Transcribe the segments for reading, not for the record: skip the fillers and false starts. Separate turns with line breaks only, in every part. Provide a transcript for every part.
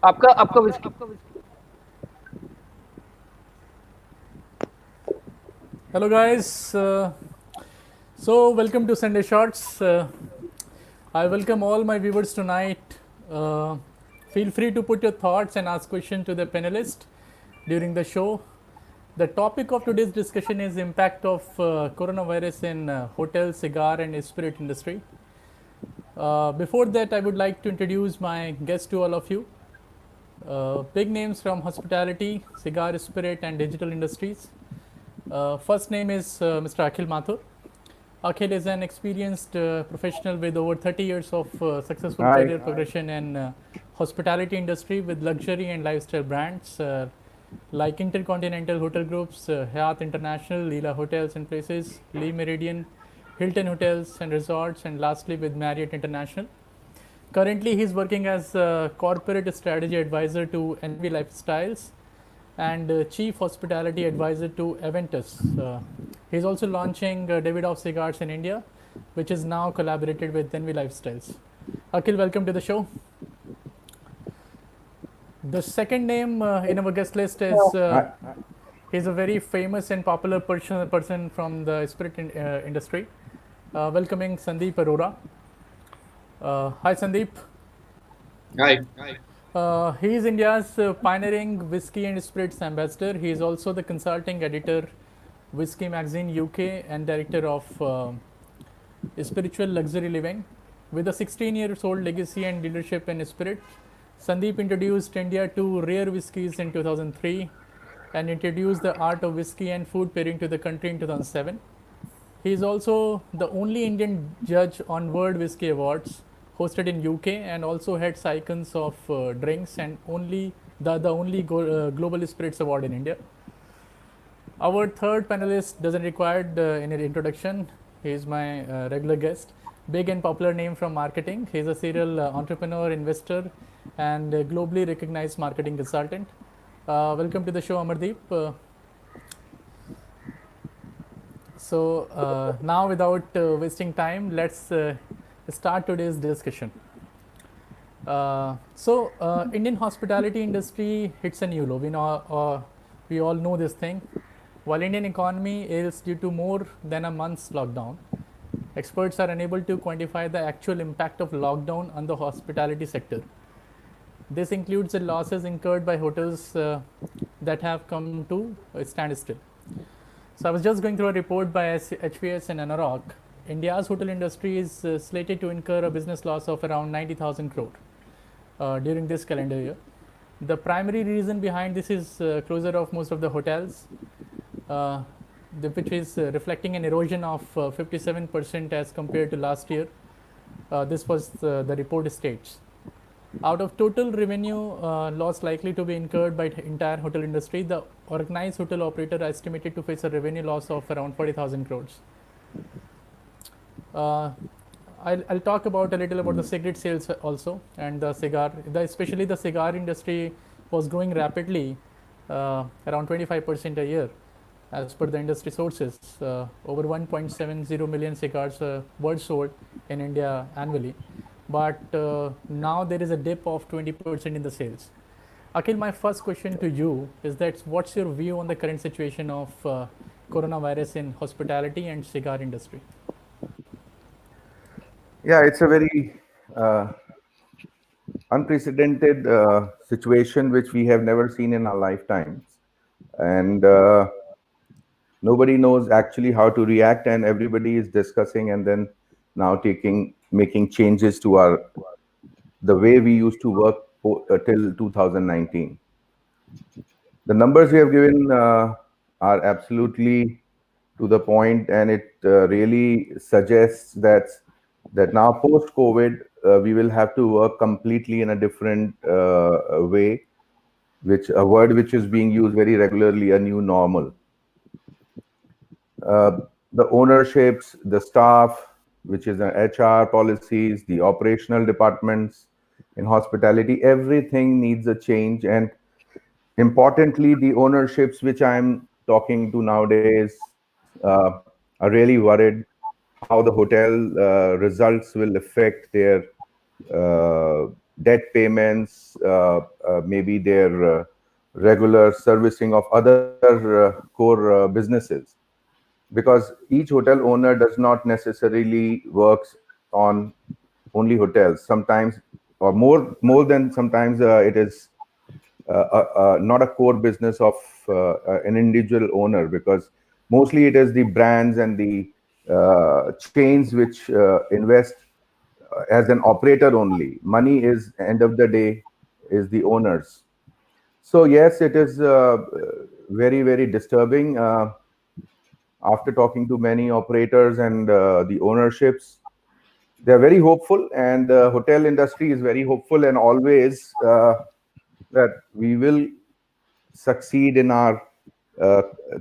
आपका आपका whisky.
Hello, guys. So, welcome to Sunday Shorts. I welcome all my viewers tonight. Feel free to put your thoughts and ask questions to the panelist during the show. The topic of today's discussion is impact of coronavirus in hotel, cigar, and spirit industry. Before that, I would like to introduce my guests to all of you. Big names from hospitality, cigar, spirit, and digital industries. First name is Mr. Akhil Mathur. Akhil is an experienced professional with over 30 years of successful
Hi.
career progression in hospitality industry with luxury and lifestyle brands like Intercontinental Hotel Groups, Hyatt International, Leela Hotels and Places, Lee Meridian, Hilton Hotels and Resorts, and lastly with Marriott International. Currently, he is working as a corporate strategy advisor to NV Lifestyles and chief hospitality advisor to Aventus. He is also launching Davidoff Cigars in India, which is now collaborated with NV Lifestyles. Akhil, welcome to the show. The second name in our guest list is he's a very famous and popular person from the spirit industry. Welcoming Sandeep Arora. Hi, Sandeep.
Hi.
He is India's pioneering whiskey and spirits ambassador. He is also the consulting editor, Whiskey Magazine UK, and director of Spiritual Luxury Living. With a 16-year-old legacy and leadership in spirit, Sandeep introduced India to rare whiskies in 2003 and introduced the art of whiskey and food pairing to the country in 2007. He is also the only Indian judge on World Whiskey Awards hosted in UK and also had icons of drinks and the only Global Spirits Award in India. Our third panelist doesn't require any introduction. He is my regular guest. Big and popular name from marketing. He is a serial entrepreneur, investor, and globally recognized marketing consultant. Welcome to the show, Amardeep. So now, without wasting time, let's start today's discussion. Indian hospitality industry hits a new low. We all know this thing. While Indian economy ails due to more than a month's lockdown, experts are unable to quantify the actual impact of lockdown on the hospitality sector. This includes the losses incurred by hotels that have come to a standstill. So I was just going through a report by HVS and Anurag. India's hotel industry is slated to incur a business loss of around 90,000 crore during this calendar year. The primary reason behind this is closure of most of the hotels, which is reflecting an erosion of 57% as compared to last year. This was the report states. Out of total revenue loss likely to be incurred by the entire hotel industry, the organized hotel operator are estimated to face a revenue loss of around 40,000 crores. I'll talk about a little about the cigarette sales also and the cigar. Especially the cigar industry was growing rapidly, around 25% a year, as per the industry sources. Over 1.70 million cigars were sold in India annually. But now there is a dip of 20% in the sales. Akhil, my first question to you is that what's your view on the current situation of coronavirus in hospitality and cigar industry?
Yeah, it's a very unprecedented situation which we have never seen in our lifetimes. And nobody knows actually how to react, and everybody is discussing and then now making changes to the way we used to work till 2019. The numbers we have given are absolutely to the point, and it really suggests that now post-COVID we will have to work completely in a different way, which a word which is being used very regularly, a new normal. The ownerships, the staff, which is the HR policies, the operational departments in hospitality, everything needs a change. And importantly, the ownerships which I'm talking to nowadays are really worried how the hotel results will affect their debt payments, maybe their regular servicing of other core businesses. Because each hotel owner does not necessarily works on only hotels. Sometimes, or more than sometimes, it is not a core business of an individual owner, because mostly it is the brands and the chains which invest as an operator only. Money is, end of the day, is the owners. So yes, it is very, very disturbing. After talking to many operators and the ownerships, they are very hopeful, and the hotel industry is very hopeful, and always that we will succeed in our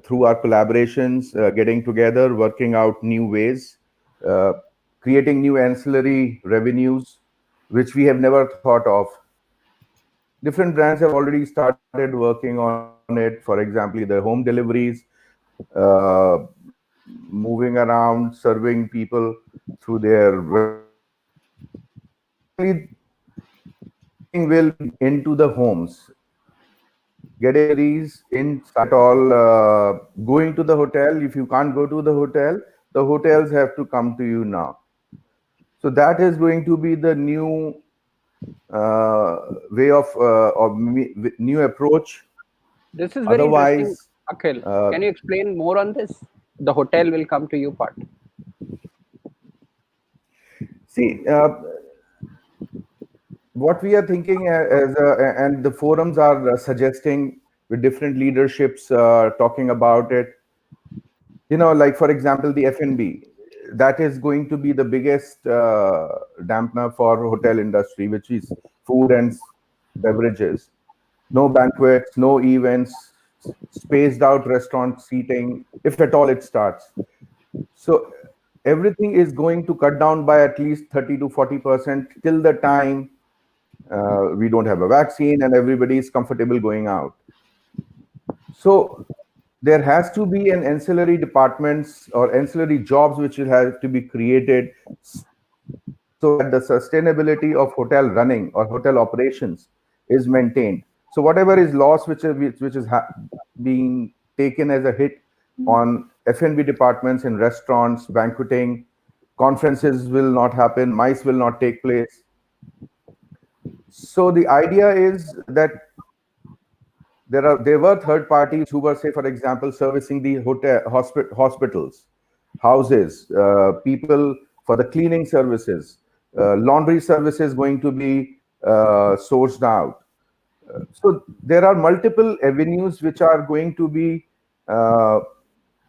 through our collaborations, getting together, working out new ways, uh, creating new ancillary revenues, which we have never thought of. Different brands have already started working on it. For example, the home deliveries, uh, moving around, serving people through their websites. Eventually, everything will be into the homes. Getting deliveries inside at all, going to the hotel. If you can't go to the hotels have to come to you now. So that is going to be the new way of new approach.
This is very interesting,
Otherwise,
Akhil. Can you explain more on this? The hotel will come to you part.
see, what we are thinking and the forums are suggesting with different leaderships talking about it. You know, like for example, the F&B, that is going to be the biggest dampener for hotel industry, which is food and beverages. No banquets, no events, spaced out restaurant seating, if at all it starts. So everything is going to cut down by at least 30 to 40% till the time we don't have a vaccine and everybody is comfortable going out. So there has to be an ancillary departments or ancillary jobs which will have to be created so that the sustainability of hotel running or hotel operations is maintained. So whatever is lost, which is being taken as a hit on F&B departments in restaurants, banqueting, conferences will not happen, MICE will not take place. So the idea is that there were third parties who were, say, for example, servicing the hospitals, houses, people for the cleaning services, laundry services going to be sourced out. So there are multiple avenues which are going to be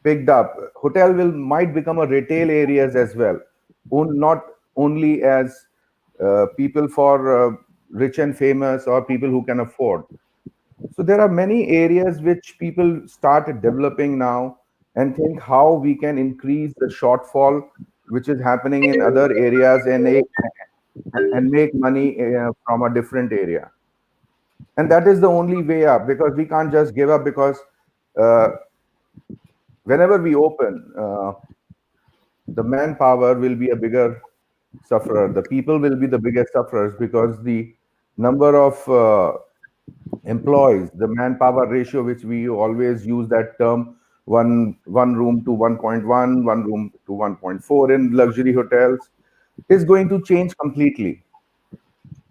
picked up. Hotel might become a retail areas as well, not only as people for rich and famous or people who can afford. So there are many areas which people start developing now and think how we can increase the shortfall which is happening in other areas and make money from a different area. And that is the only way up, because we can't just give up, because uh, whenever we open, the manpower will be a bigger sufferer. The people will be the biggest sufferers, because the number of employees, the manpower ratio, which we always use that term, one room to 1.1, one room to 1.4 in luxury hotels, is going to change completely.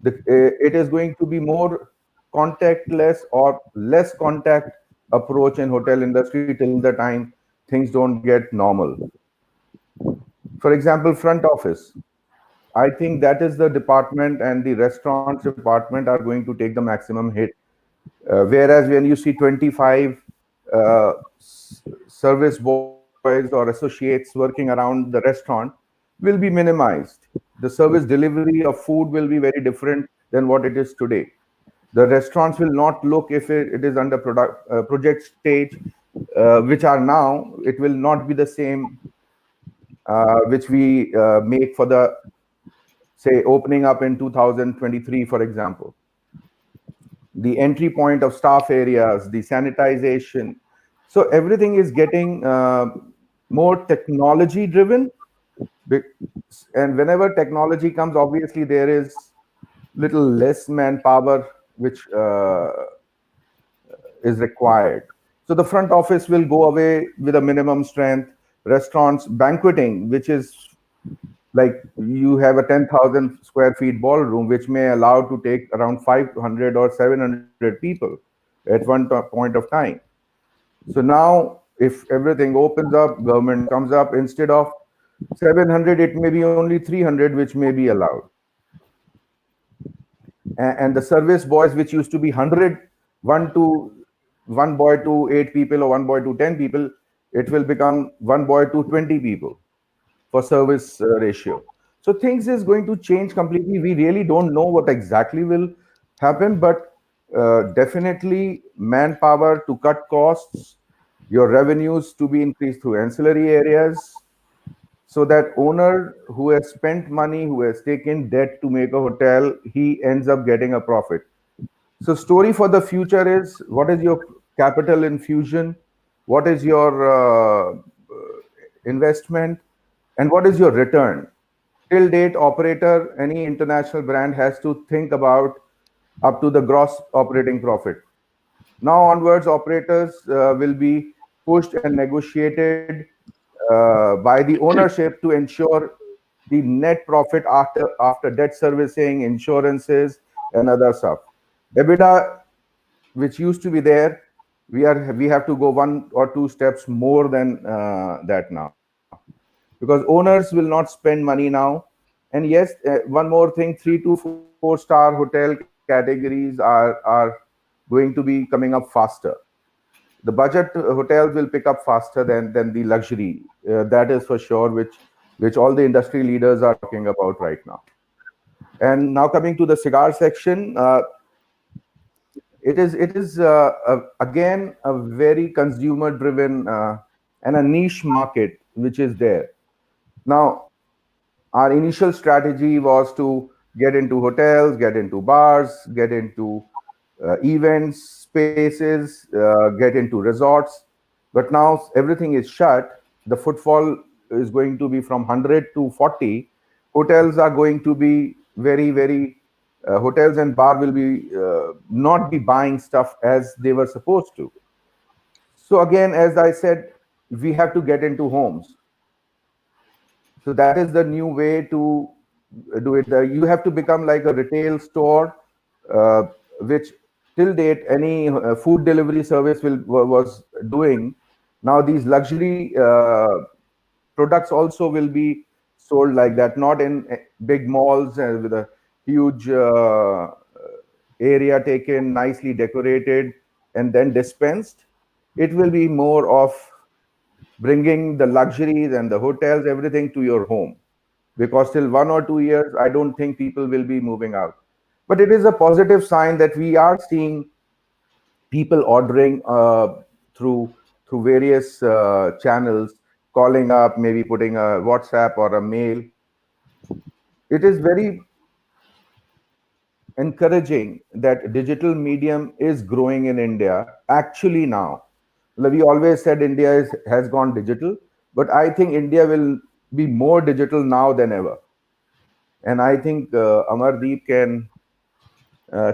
It is going to be more contactless or less contact approach in hotel industry till the time things don't get normal. For example, front office. I think that is the department, and the restaurants department are going to take the maximum hit. Whereas when you see 25 service boys or associates working around the restaurant, will be minimized. The service delivery of food will be very different than what it is today. The restaurants will not look, if it is under project stage, which are now, it will not be the same which we make for the, say, opening up in 2023, for example. The entry point of staff areas, the sanitization. So everything is getting more technology driven. And whenever technology comes, obviously there is little less manpower which is required. So the front office will go away with a minimum strength. Restaurants, banqueting, which is like you have a 10,000 square feet ballroom, which may allow to take around 500 or 700 people at one point of time. So now, if everything opens up, government comes up, instead of 700, it may be only 300, which may be allowed. And the service boys, which used to be 100, one boy to 8 people or one boy to 10 people, it will become one boy to 20 people for service ratio. So things is going to change completely. We really don't know what exactly will happen, but definitely manpower to cut costs, your revenues to be increased through ancillary areas, so that owner who has spent money, who has taken debt to make a hotel, he ends up getting a profit. So story for the future is, what is your capital infusion, what is your investment, and what is your return. Till date, operator, any international brand has to think about up to the gross operating profit. Now onwards, operators will be pushed and negotiated by the ownership to ensure the net profit after debt servicing, insurances, and other stuff. EBITDA, which used to be there, we have to go one or two steps more than that now, because owners will not spend money now. And yes, one more thing, 3 to 4 star hotel categories are going to be coming up faster. The budget hotels will pick up faster than the luxury. That is for sure, which all the industry leaders are talking about right now. And now coming to the cigar section, it is again a very consumer driven and a niche market which is there. Now, our initial strategy was to get into hotels, get into bars, get into events, spaces, get into resorts. But now everything is shut. The footfall is going to be from 100 to 40. Hotels are going to be very, hotels and bar will be not be buying stuff as they were supposed to. So again, as I said, we have to get into homes. So that is the new way to do it. You have to become like a retail store, which till date any food delivery service was doing. Now these luxury products also will be sold like that, not in big malls with a huge area taken, nicely decorated, and then dispensed. It will be more of bringing the luxuries and the hotels, everything to your home. Because till 1 or 2 years, I don't think people will be moving out. But it is a positive sign that we are seeing people ordering through various channels, calling up, maybe putting a WhatsApp or a mail. It is very encouraging that digital medium is growing in India. Actually now, we always said India has gone digital, but I think India will be more digital now than ever. And I think Amardeep can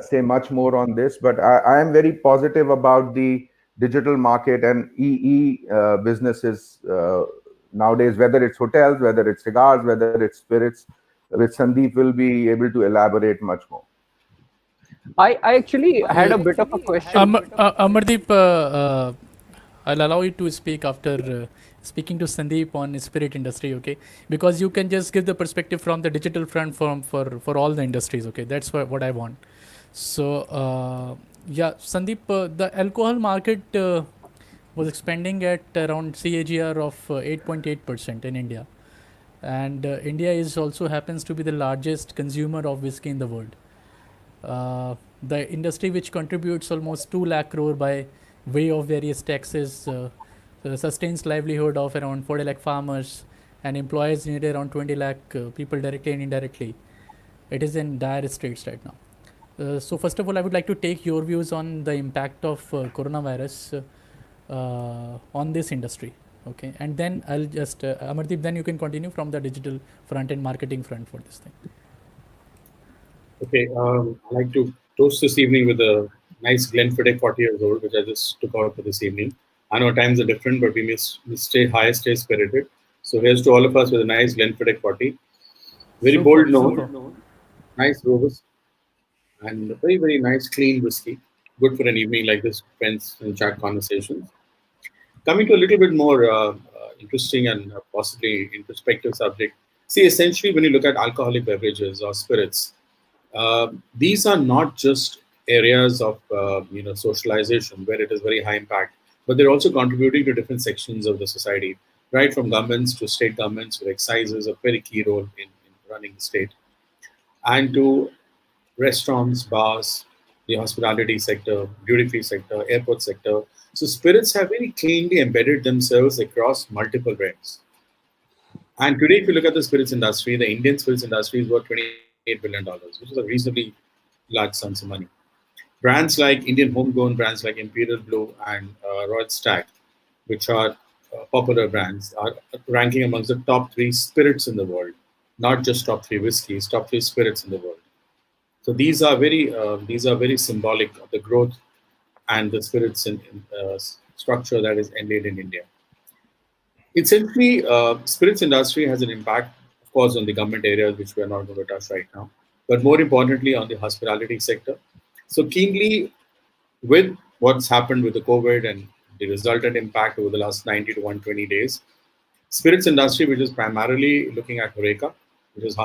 say much more on this, but I am very positive about the digital market and EE businesses nowadays, whether it's hotels, whether it's cigars, whether it's spirits, which Sandeep will be able to elaborate much more.
I actually had a bit of a question.
Amardeep, I'll allow you to speak after speaking to Sandeep on spirit industry, okay? Because you can just give the perspective from the digital front for all the industries, okay? That's what I want. So, yeah, Sandeep, the alcohol market was expanding at around CAGR of 8.8% in India. And India is also happens to be the largest consumer of whiskey in the world. The industry which contributes almost 2 lakh crore by way of various taxes sustains livelihood of around 40 lakh farmers and employs nearly around 20 lakh people directly and indirectly. It is in dire straits right now. So first of all, I would like to take your views on the impact of coronavirus on this industry. Okay, and then I'll just Amardeep, then you can continue from the digital front and marketing front for this thing.
Okay, I'd like to toast this evening with a nice Glenfiddich 40 years old, which I just took out for this evening. I know times are different, but we stay high, stay spirited. So here's to all of us with a nice Glenfiddich 40. Very
Super,
bold
super.
note, nice robust, and a very, very nice clean whiskey. Good for an evening like this, friends and chat conversations. Coming to a little bit more interesting and possibly introspective subject. See, essentially, when you look at alcoholic beverages or spirits, these are not just areas of socialization where it is very high impact, but they're also contributing to different sections of the society, right from governments to state governments, where excise is a very key role in running the state, and to restaurants, bars, the hospitality sector, duty-free sector, airport sector. So spirits have very cleanly embedded themselves across multiple realms. And today, if you look at the spirits industry, the Indian spirits industry is worth $28 billion, which is a reasonably large sums of money. Brands like Indian homegrown brands like Imperial Blue and Royal Stag, which are popular brands, are ranking amongst the top three spirits in the world, not just top three whiskeys, top three spirits in the world. So these are very symbolic of the growth and the spirits in structure that is ended in India. Essentially, spirits industry has an impact, of course, on the government areas, which we are not going to touch right now, but more importantly on the hospitality sector. So keenly with what's happened with the COVID and the resultant impact over the last 90 to 120 days, spirits industry, which is primarily looking at HoReCa, which is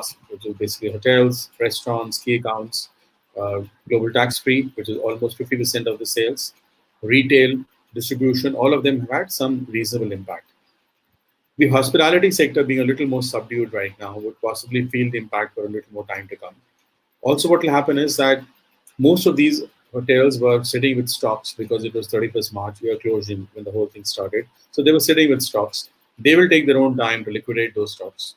basically hotels, restaurants, key accounts, global tax free, which is almost 50% of the sales, retail, distribution, all of them have had some reasonable impact. The hospitality sector being a little more subdued right now would possibly feel the impact for a little more time to come. Also, what will happen is that most of these hotels were sitting with stocks because it was 31st March, year closing when the whole thing started. So they were sitting with stocks. They will take their own time to liquidate those stocks.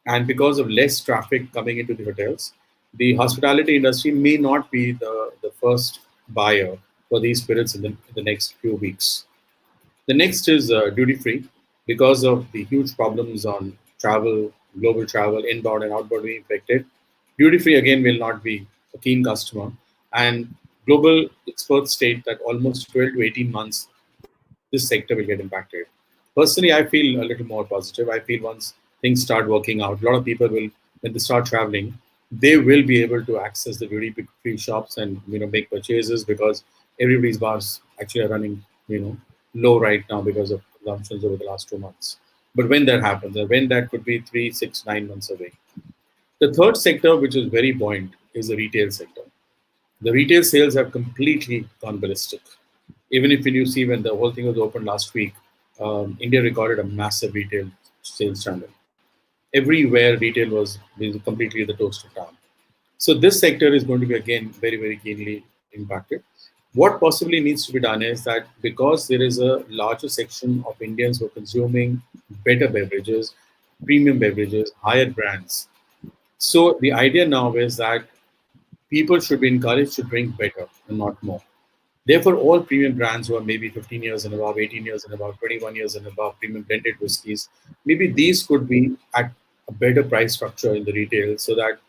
And because of less traffic coming into the hotels, the hospitality industry may not be the first buyer for these spirits in the next few weeks. The next is duty free because of the huge problems on travel, global travel, inbound and outbound being affected. Duty free again will not be a keen customer, and global experts state that almost 12 to 18 months this sector will get impacted. Personally, I feel a little more positive. I feel once things start working out, a lot of people will, when they start traveling, they will be able to access the duty free shops and make purchases because everybody's bars actually are running low right now because of consumptions over the last 2 months. But when that happens, and when that could be 3, 6, 9 months away. The third sector, which is very buoyant, is the retail sector. The retail sales have completely gone ballistic. Even if you see when the whole thing was open last week, India recorded a massive retail sales channel. Everywhere retail was completely the toast of town. So this sector is going to be again very, very keenly impacted. What possibly needs to be done is that because there is a larger section of Indians who are consuming better beverages, premium beverages, higher brands. So the idea now is that people should be encouraged to drink better and not more. Therefore, all premium brands who are maybe 15 years and above, 18 years and above, 21 years and above, premium blended whiskies, maybe these could be at a better price structure in the retail so that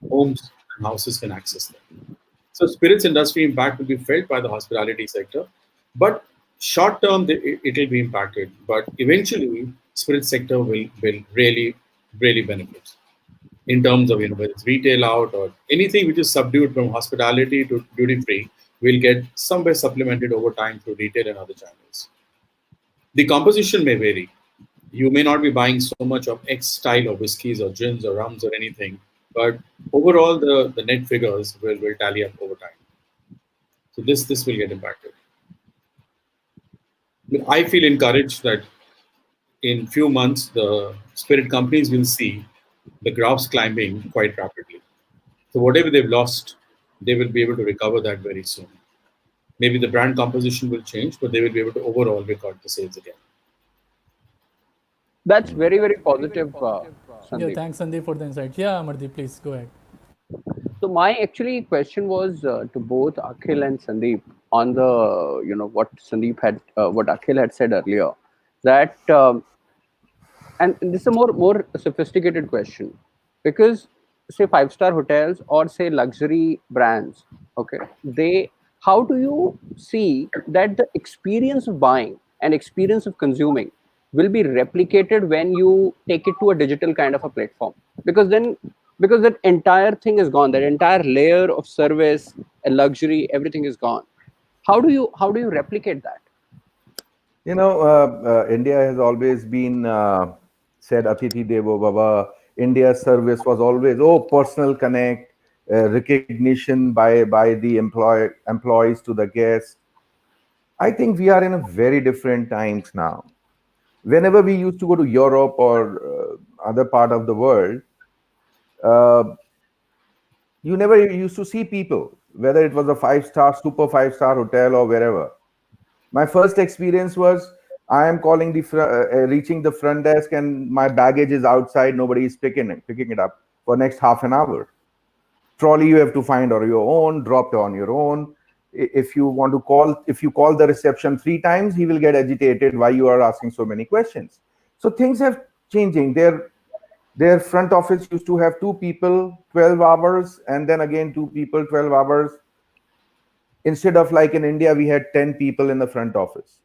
homes and houses can access them. So spirits industry impact will be felt by the hospitality sector, but short term it will be impacted. But eventually, spirit sector will really benefit in terms of whether it's retail out or anything which is subdued from hospitality to duty free will get somewhere supplemented over time through retail and other channels. The composition may vary. You may not be buying so much of X style of whiskies or gins or rums or anything, but overall the net figures will tally up over time. So this will get impacted. I feel encouraged that in few months the spirit companies will see the graphs climbing quite rapidly. So whatever they've lost, they will be able to recover that very soon. Maybe the brand composition will change, but they will be able to overall record the sales again.
That's very, very positive,
Yeah,
Sandeep.
thanks, Sandeep, for the insights. Yeah, Amardeep, please go ahead.
So my actually question was to both Akhil and Sandeep on the what Sandeep had what Akhil had said earlier, that and this is a more sophisticated question, because say 5-star hotels or say luxury brands, okay, they, how do you see that the experience of buying and experience of consuming will be replicated when you take it to a digital kind of a platform? Because then, because that entire thing is gone, that entire layer of service and luxury, everything is gone. How do you replicate that?
India has always been said Atithi Devo Bhava. India's service was always personal connect, recognition by the employees to the guests. I think we are in a very different times now. Whenever we used to go to Europe or other part of the world, uh, you never used to see people, whether it was a 5-star, super 5-star hotel or wherever. My first experience was I am calling reaching the front desk and my baggage is outside. Nobody is picking it up for next half an hour. Trolley you have to find on your own, dropped on your own. If you want to call, if you call the reception 3 times, he will get agitated why you are asking so many questions. So things have changing. Their front office used to have 2 people, 12 hours, and then again 2 people, 12 hours. Instead of like in India, we had 10 people in the front office.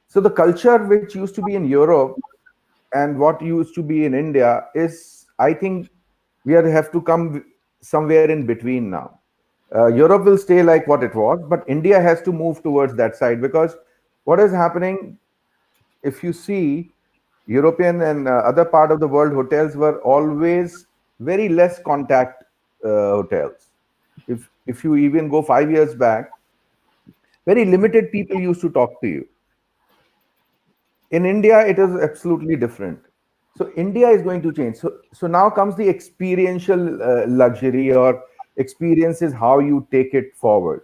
So the culture which used to be in Europe and what used to be in India is, I think, we have to come somewhere in between now. Europe will stay like what it was, but India has to move towards that side, because what is happening, if you see, European and other part of the world hotels were always very less contact hotels. If you even go 5 years back, very limited people used to talk to you. In India, it is absolutely different. So India is going to change. So now comes the experiential luxury, or experience is how you take it forward.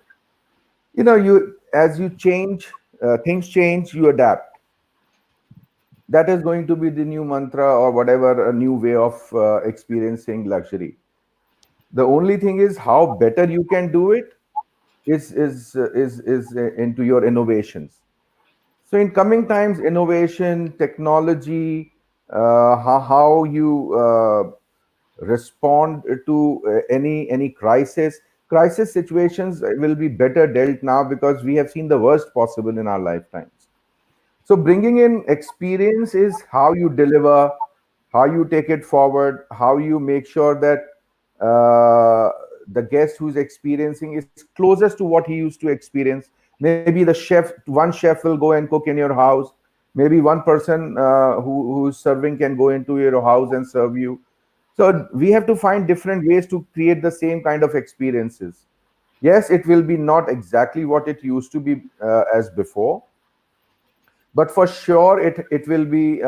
You as you change, things change, you adapt. That is going to be the new mantra, or whatever, a new way of experiencing luxury. The only thing is how better you can do it is into your innovations. So in coming times, innovation, technology, how you respond to any crisis situations will be better dealt now, because we have seen the worst possible in our lifetimes. So bringing in experience is how you deliver, how you take it forward, how you make sure that the guest who's experiencing is closest to what he used to experience. Maybe one chef will go and cook in your house. Maybe one person who's serving can go into your house and serve you. So we have to find different ways to create the same kind of experiences. Yes, it will be not exactly what it used to be as before, but for sure it will be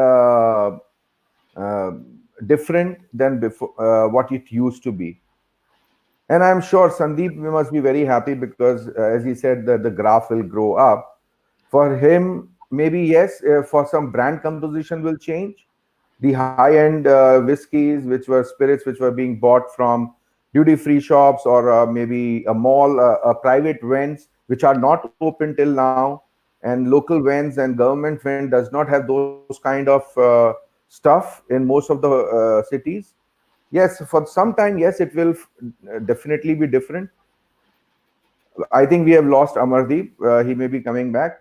different than before what it used to be. And I'm sure Sandeep must be very happy, because as he said, that the graph will grow up for him. Maybe yes, for some brand composition will change. The high-end whiskeys, which were spirits which were being bought from duty-free shops, or maybe a mall, private vends which are not open till now, and local vends and government vend does not have those kind of stuff in most of the cities. Yes, for some time, yes, it will definitely be different. I think we have lost Amardeep. He may be coming back.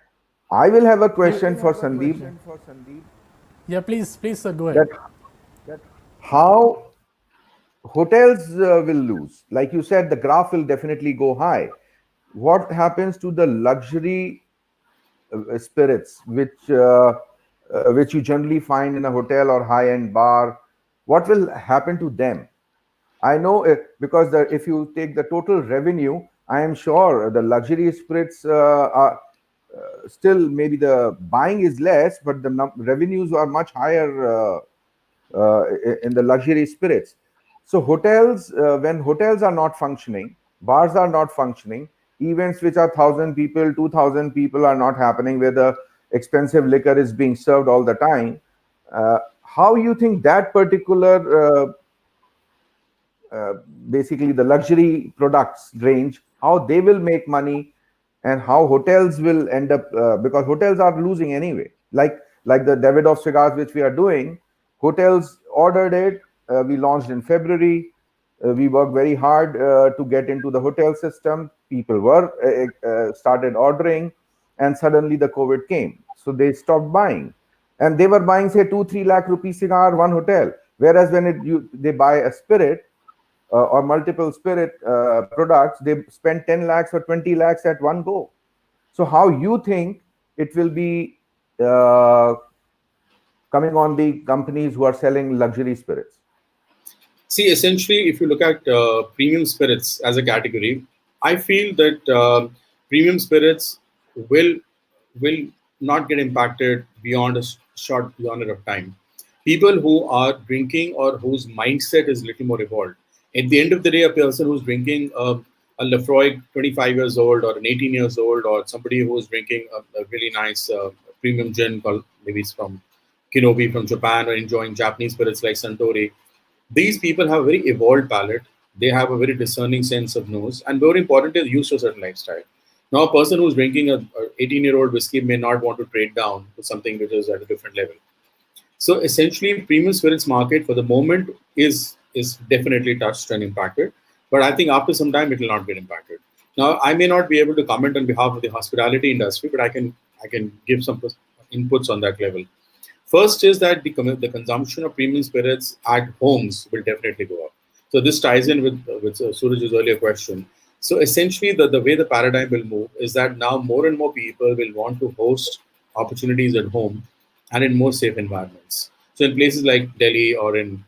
I will have a question for Sandeep.
Yeah, please, sir, go ahead.
That how hotels will lose. Like you said, the graph will definitely go high. What happens to the luxury spirits, which you generally find in a hotel or high-end bar? What will happen to them? I know because if you take the total revenue, I am sure the luxury spirits are still, maybe the buying is less, but the revenues are much higher in the luxury spirits. So hotels, when hotels are not functioning, bars are not functioning, events which are 1,000 people, 2,000 people are not happening, where the expensive liquor is being served all the time. How you think that particular basically the luxury products range, how they will make money, and how hotels will end up, because hotels are losing anyway. Like the Davidoff cigars which we are doing, hotels ordered it, we launched in February. We worked very hard to get into the hotel system. People were started ordering, and suddenly the COVID came. So they stopped buying, and they were buying say 2-3 lakh rupees cigar one hotel. Whereas when they buy a spirit or multiple spirit products, they spend 10 lakhs or 20 lakhs at one go. So how you think it will be coming on the companies who are selling luxury spirits?
See, essentially, if you look at premium spirits as a category, I feel that premium spirits will will not get impacted beyond a short genre of time. People who are drinking or whose mindset is little more evolved. At the end of the day, a person who's drinking a Lefroy 25 years old or an 18 years old, or somebody who's drinking a really nice premium gin called maybe it's from Kinobi from Japan, or enjoying Japanese spirits like Suntory, these people have a very evolved palate. They have a very discerning sense of nose, and very important is used to a certain lifestyle. Now, a person who's drinking a 18-year-old whiskey may not want to trade down to something which is at a different level. So essentially, premium spirits market for the moment is definitely touched and impacted, but I think after some time it will not get impacted. Now, I may not be able to comment on behalf of the hospitality industry, but I can give some inputs on that level. First is that the consumption of premium spirits at homes will definitely go up. So this ties in with Suraj's earlier question. So essentially, the way the paradigm will move is that now more and more people will want to host opportunities at home and in more safe environments. So in places like Delhi or in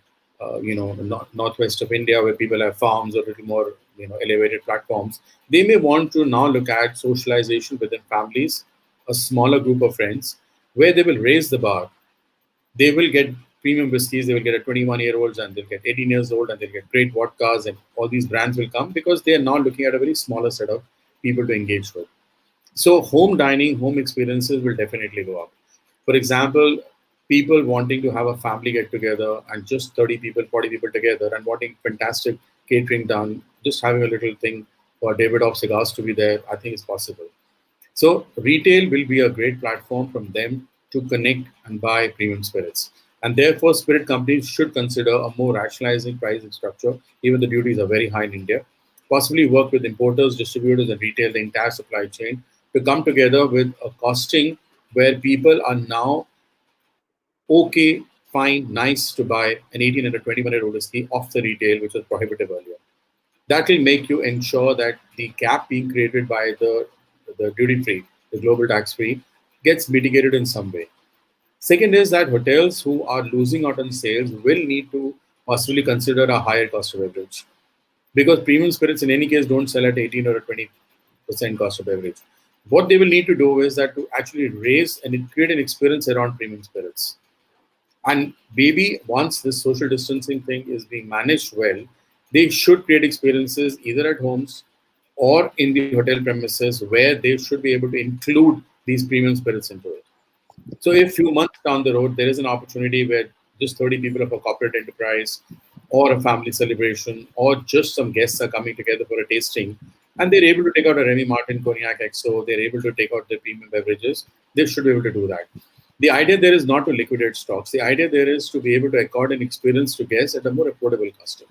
northwest of India, where people have farms or a little more elevated platforms, they may want to now look at socialization within families, a smaller group of friends, where they will raise the bar. They will get premium whiskeys, they will get a 21-year-olds, and they'll get 18 years old, and they'll get great vodkas, and all these brands will come because they are now looking at a very smaller set of people to engage with. So home dining, home experiences will definitely go up. For example, people wanting to have a family get together and just 30 people, 40 people together and wanting fantastic catering done, just having a little thing for Davidoff cigars to be there, I think is possible. So retail will be a great platform from them to connect and buy premium spirits. And therefore, spirit companies should consider a more rationalizing pricing structure, even the duties are very high in India. Possibly work with importers, distributors, and retail, the entire supply chain, to come together with a costing where people are now okay, fine, nice to buy an 18 and a 21-year-old whiskey off the retail, which was prohibitive earlier. That will make you ensure that the gap being created by the duty-free, the global tax-free, gets mitigated in some way. Second is that hotels who are losing out on sales will need to possibly consider a higher cost of beverage, because premium spirits in any case don't sell at 18 or a 20% cost of beverage. What they will need to do is that to actually raise and create an experience around premium spirits. And maybe once this social distancing thing is being managed well, they should create experiences either at homes or in the hotel premises where they should be able to include these premium spirits into it. So if a few months down the road, there is an opportunity where just 30 people of a corporate enterprise or a family celebration or just some guests are coming together for a tasting, and they're able to take out a Remy Martin Cognac XO, they're able to take out their premium beverages, they should be able to do that. The idea there is not to liquidate stocks. The idea there is to be able to accord an experience to guests at a more affordable cost.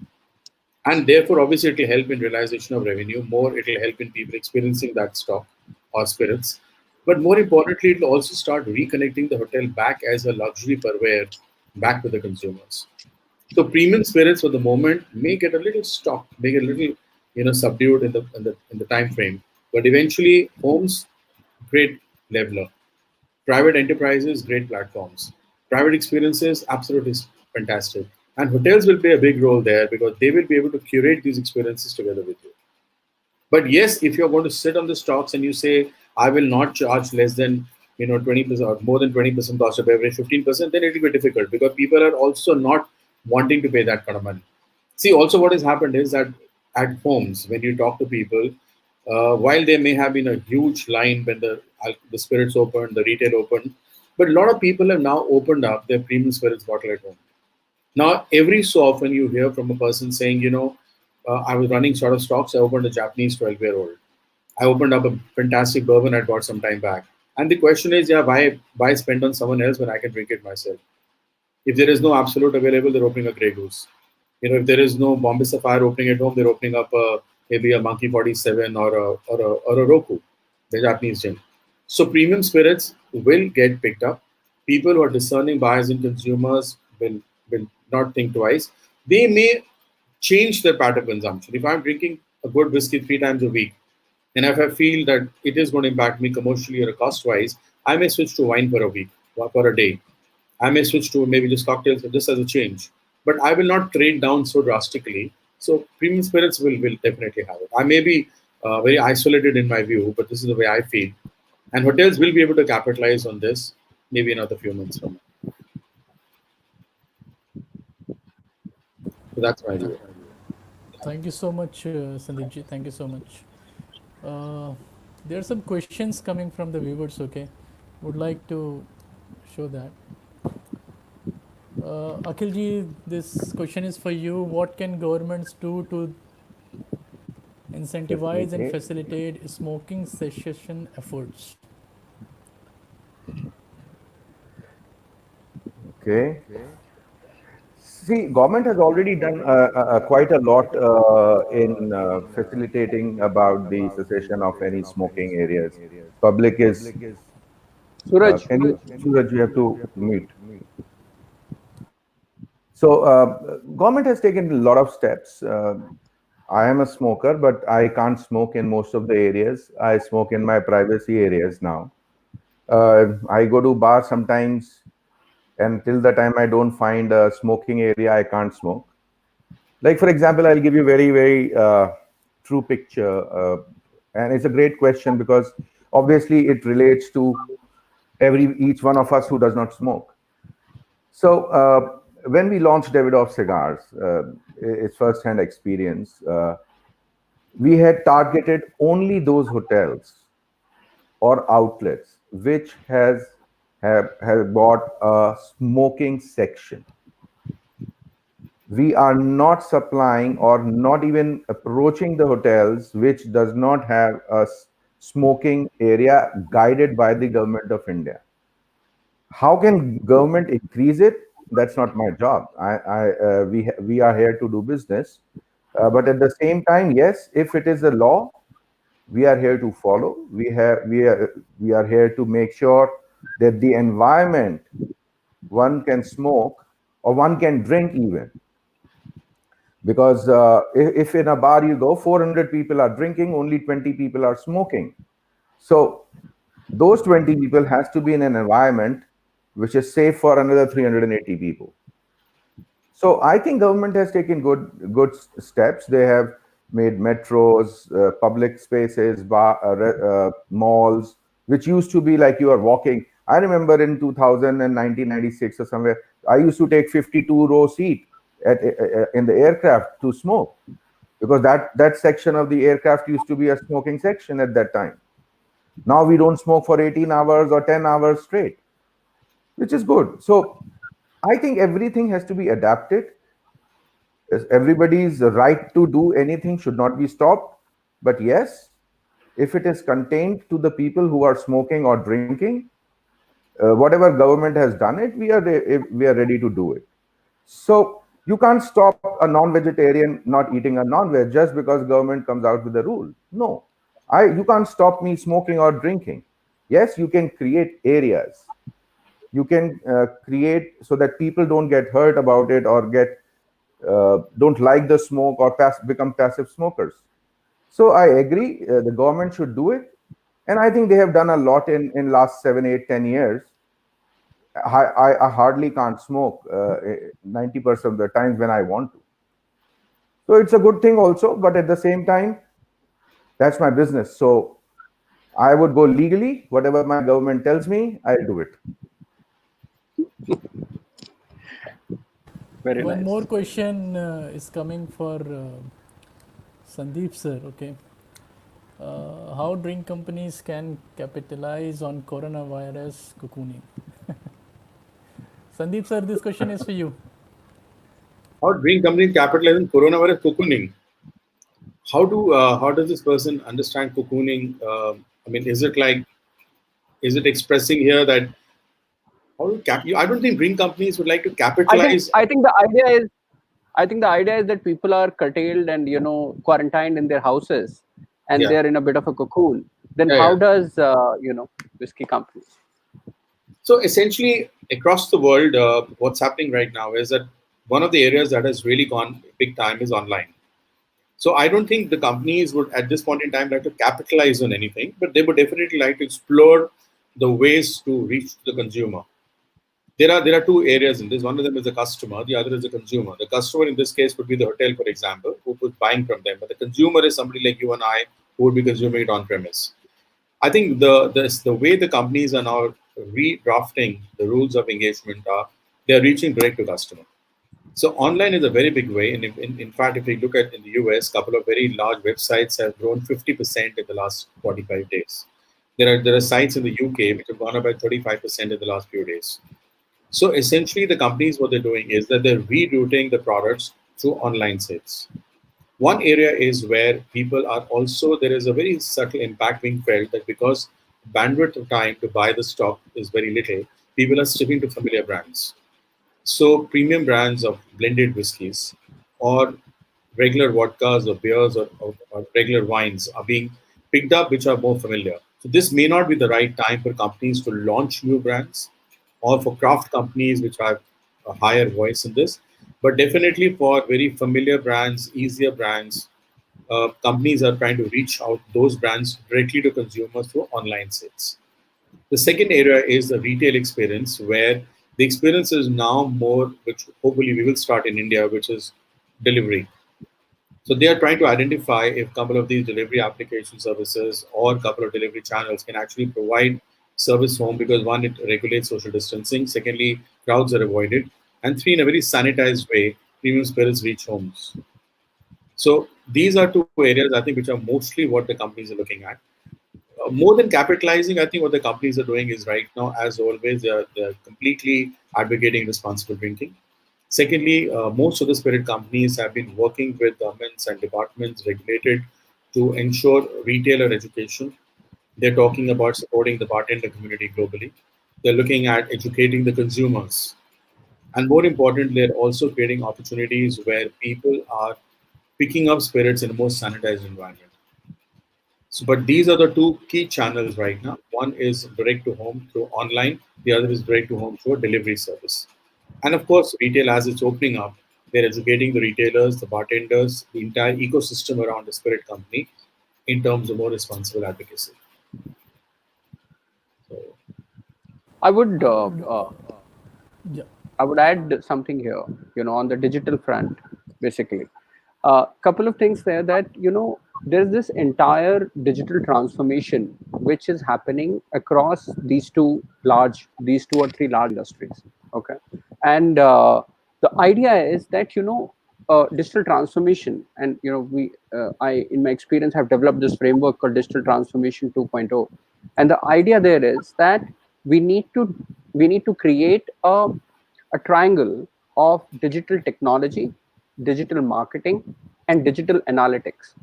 And therefore, obviously, it will help in realization of revenue. More, it will help in people experiencing that stock or spirits. But more importantly, it will also start reconnecting the hotel back as a luxury purveyor back to the consumers. So premium spirits for the moment may get a little stopped, may get a little subdued in the time frame. But eventually, homes, great leveler. Private enterprises, great platforms. Private experiences, absolutely fantastic. And hotels will play a big role there because they will be able to curate these experiences together with you. But yes, if you're going to sit on the stocks and you say, I will not charge less than 20% or more than 20% cost of beverage, 15%, then it will be difficult because people are also not wanting to pay that kind of money. See, also what has happened is that at homes, when you talk to people, while there may have been a huge line when the spirits opened, the retail opened, but a lot of people have now opened up their premium spirits bottle at home. Now, every so often you hear from a person saying, I was running short of stocks, I opened a Japanese 12-year-old. I opened up a fantastic bourbon I bought some time back. And the question is, why spend on someone else when I can drink it myself? If there is no Absolute available, they're opening a Grey Goose. If there is no Bombay Sapphire opening at home, they're opening up maybe a Monkey 47 or a Roku, the Japanese gin. So premium spirits will get picked up. People who are discerning buyers and consumers will not think twice. They may change their pattern of consumption. If I'm drinking a good whiskey 3 times a week, and if I feel that it is going to impact me commercially or cost wise, I may switch to wine for a week or for a day. I may switch to maybe just cocktails just as a change. But I will not trade down so drastically. So premium spirits will definitely have it. I may be very isolated in my view, but this is the way I feel. And hotels will be able to capitalize on this maybe another few months from now. So that's my view.
Thank you so much, Sandeepji. Thank you so much. There are some questions coming from the viewers. Okay, would like to show that. Akhilji, this question is for you. What can governments do to incentivize and facilitate smoking cessation efforts?
Okay. See, government has already done quite a lot in facilitating about the cessation of any smoking areas. Public is.
Suraj,
Suraj, you have to mute. So, government has taken a lot of steps. I am a smoker, but I can't smoke in most of the areas. I smoke in my privacy areas now. I go to bar sometimes, and till the time I don't find a smoking area, I can't smoke. Like, for example, I'll give you very, very true picture. And it's a great question because obviously it relates to each one of us who does not smoke. So when we launched Davidoff Cigars, it's first-hand experience, we had targeted only those hotels or outlets which have bought a smoking section. We are not supplying or not even approaching the hotels which does not have a smoking area guided by the government of India. How can government increase it? That's not my job. We are here to do business, but at the same time, yes, if it is a law, we are here to follow. We are here to make sure that the environment one can smoke or one can drink even. Because if in a bar you go, 400 people are drinking, only 20 people are smoking. So those 20 people has to be in an environment which is safe for another 380 people. So I think government has taken good steps. They have made metros, public spaces, malls, which used to be like you are walking. I remember in 2000 and 1996 or somewhere, I used to take 52-row seat in the aircraft to smoke, because that section of the aircraft used to be a smoking section at that time. Now we don't smoke for 18 hours or 10 hours straight, which is good. So I think everything has to be adapted. Everybody's right to do anything should not be stopped. But yes, if it is contained to the people who are smoking or drinking, whatever government has done it, we are ready to do it. So you can't stop a non-vegetarian not eating a non-veg just because government comes out with a rule. No, you can't stop me smoking or drinking. Yes, you can create areas. You can create so that people don't get hurt about it or don't like the smoke or become passive smokers. So I agree, the government should do it. And I think they have done a lot in last 7, 8, 10 years. I hardly can't smoke 90% of the times when I want to. So it's a good thing also, but at the same time, that's my business. So I would go legally. Whatever my government tells me, I'll do it.
very
One
nice.
more question is coming for Sandeep sir. Okay, how drink companies can capitalize on coronavirus cocooning? Sandeep sir, this question is for you.
How drink companies capitalize on coronavirus cocooning? How does this person understand cocooning? I mean, is it expressing here that how do I don't think drink companies would like to capitalize.
I think the idea is I think the idea is that people are curtailed and quarantined in their houses, and
Yeah.
they're in a bit of a cocoon. Then
Yeah,
how
yeah.
does whiskey companies?
So essentially, across the world, what's happening right now is that one of the areas that has really gone big time is online. So I don't think the companies would, at this point in time, like to capitalize on anything, but they would definitely like to explore the ways to reach the consumer. There are two areas in this. One of them is the customer, the other is the consumer. The customer in this case would be the hotel, for example, who was buying from them, but the consumer is somebody like you and I who would be consuming it on premise. I think the way the companies are now redrafting the rules of engagement are they're reaching direct to customer. So online is a very big way, and in fact, if we look at in the US, a couple of very large websites have grown 50% in the last 45 days. There are sites in the UK which have gone up by 35% in the last few days. So essentially, the companies what they're doing is that they're rerouting the products through online sales. One area is where people are also there is a very subtle impact being felt that because bandwidth of time to buy the stock is very little, people are sticking to familiar brands. So premium brands of blended whiskies or regular vodkas or beers or regular wines are being picked up, which are more familiar. So this may not be the right time for companies to launch new brands or for craft companies which have a higher voice in this. But definitely for very familiar brands, easier brands, companies are trying to reach out those brands directly to consumers through online sales. The second area is the retail experience, where the experience is now more, which hopefully we will start in India, which is delivery. So they are trying to identify if a couple of these delivery application services or a couple of delivery channels can actually provide service home because one, it regulates social distancing. Secondly, crowds are avoided. And three, in a very sanitized way, premium spirits reach homes. So these are two areas I think which are mostly what the companies are looking at. More than capitalizing, I think what the companies are doing is right now, as always, they're completely advocating responsible drinking. Secondly, most of the spirit companies have been working with governments and departments regulated to ensure retailer education. They're talking about supporting the bartender community globally. They're looking at educating the consumers. And more importantly, they're also creating opportunities where people are picking up spirits in a more sanitized environment. So, but these are the two key channels right now. One is direct to home through online, the other is direct to home through a delivery service. And of course, retail as it's opening up, they're educating the retailers, the bartenders, the entire ecosystem around the spirit company in terms of more responsible advocacy. So,
I would
Yeah.
I would add something here, on the digital front, basically. A couple of things there that, there's this entire digital transformation which is happening across these two or three large industries. Okay. And the idea is that, digital transformation, and, in my experience, have developed this framework called Digital Transformation 2.0. And the idea there is that we need to we need to create a triangle of digital technology, digital marketing, and digital analytics.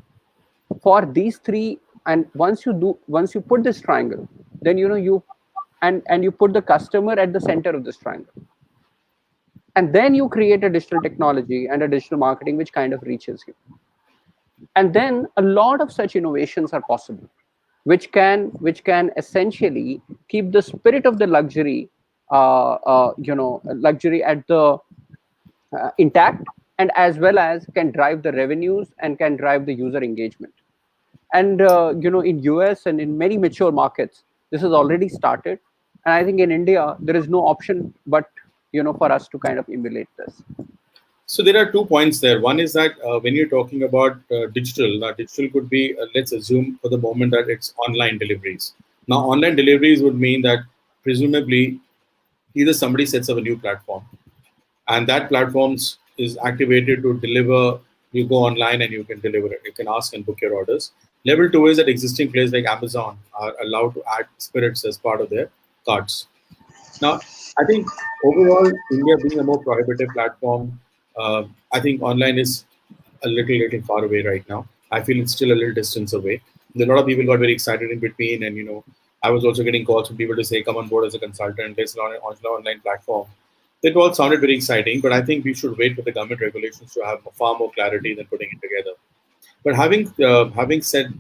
For these three, and once you put this triangle, then you put the customer at the center of this triangle, and then you create a digital technology and a digital marketing which kind of reaches you. And then a lot of such innovations are possible, which can essentially keep the spirit of the luxury at the intact, and as well as can drive the revenues and can drive the user engagement. And in US and in many mature markets, this has already started, and I think in India there is no option but for us to kind of emulate this.
so there are 2 points there. One is that when you're talking about digital, now digital could be, let's assume for the moment that it's online deliveries. Now, online deliveries would mean that presumably either somebody sets up a new platform and that platforms is activated to deliver. You go online and you can deliver it. You can ask and book your orders. Level two is that existing players like Amazon are allowed to add spirits as part of their carts. Now, I think overall, India being a more prohibitive platform, I think online is a little far away right now. I feel it's still a little distance away. A lot of people got very excited in between, and I was also getting calls from people to say, "Come on board as a consultant. Let's launch an online platform." It all sounded very exciting, but I think we should wait for the government regulations to have far more clarity than putting it together. But having said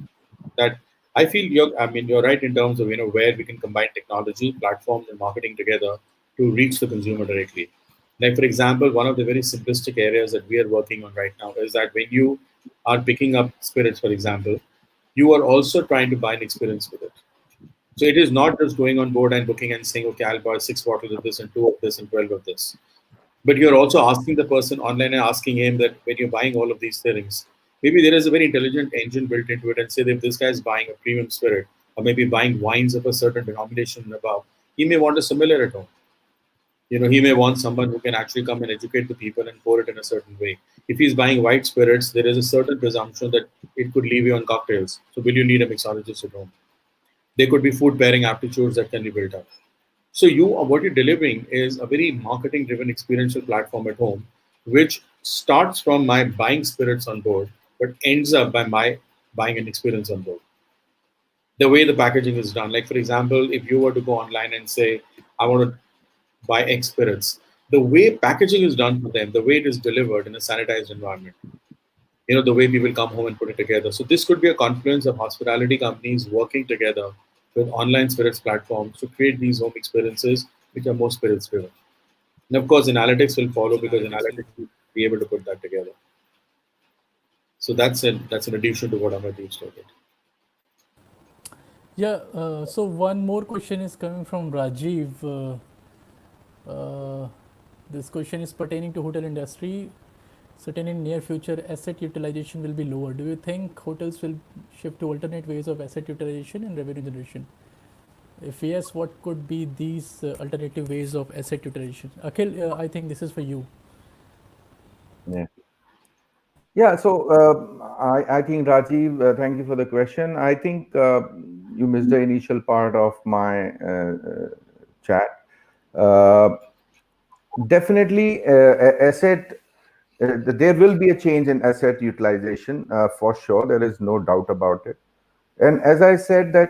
that, I feel you're right in terms of where we can combine technology, platforms, and marketing together to reach the consumer directly. Like for example, one of the very simplistic areas that we are working on right now is that when you are picking up spirits, for example, you are also trying to buy an experience with it. So it is not just going on board and booking and saying, okay, I'll buy 6 bottles of this and 2 of this and 12 of this. But you're also asking the person online and asking him that when you're buying all of these things, maybe there is a very intelligent engine built into it and say that if this guy is buying a premium spirit or maybe buying wines of a certain denomination and above, he may want a similar at home. He may want someone who can actually come and educate the people and pour it in a certain way. If he's buying white spirits, there is a certain presumption that it could leave you on cocktails. So will you need a mixologist at home? There could be food pairing aptitudes that can be built up. So what you're delivering is a very marketing-driven experiential platform at home, which starts from my buying spirits on board, but ends up by my buying an experience on board. The way the packaging is done, like for example, if you were to go online and say, I want to buy X spirits, the way packaging is done for them, the way it is delivered in a sanitized environment, the way people come home and put it together. So this could be a confluence of hospitality companies working together with online spirits platforms to create these home experiences which are more spirits driven. And of course, analytics will follow because analytics will be able to put that together. So that's an addition to what Amardeep stated.
Yeah, so one more question is coming from Rajiv. This question is pertaining to hotel industry. Certainly in near future, asset utilization will be lower. Do you think hotels will shift to alternate ways of asset utilization and revenue generation? If yes, what could be these alternative ways of asset utilization? Akhil, I think this is for you.
Yeah. So I think Rajiv, thank you for the question. I think you missed the initial part of my chat. Definitely, asset. There will be a change in asset utilization for sure. There is no doubt about it. And as I said, that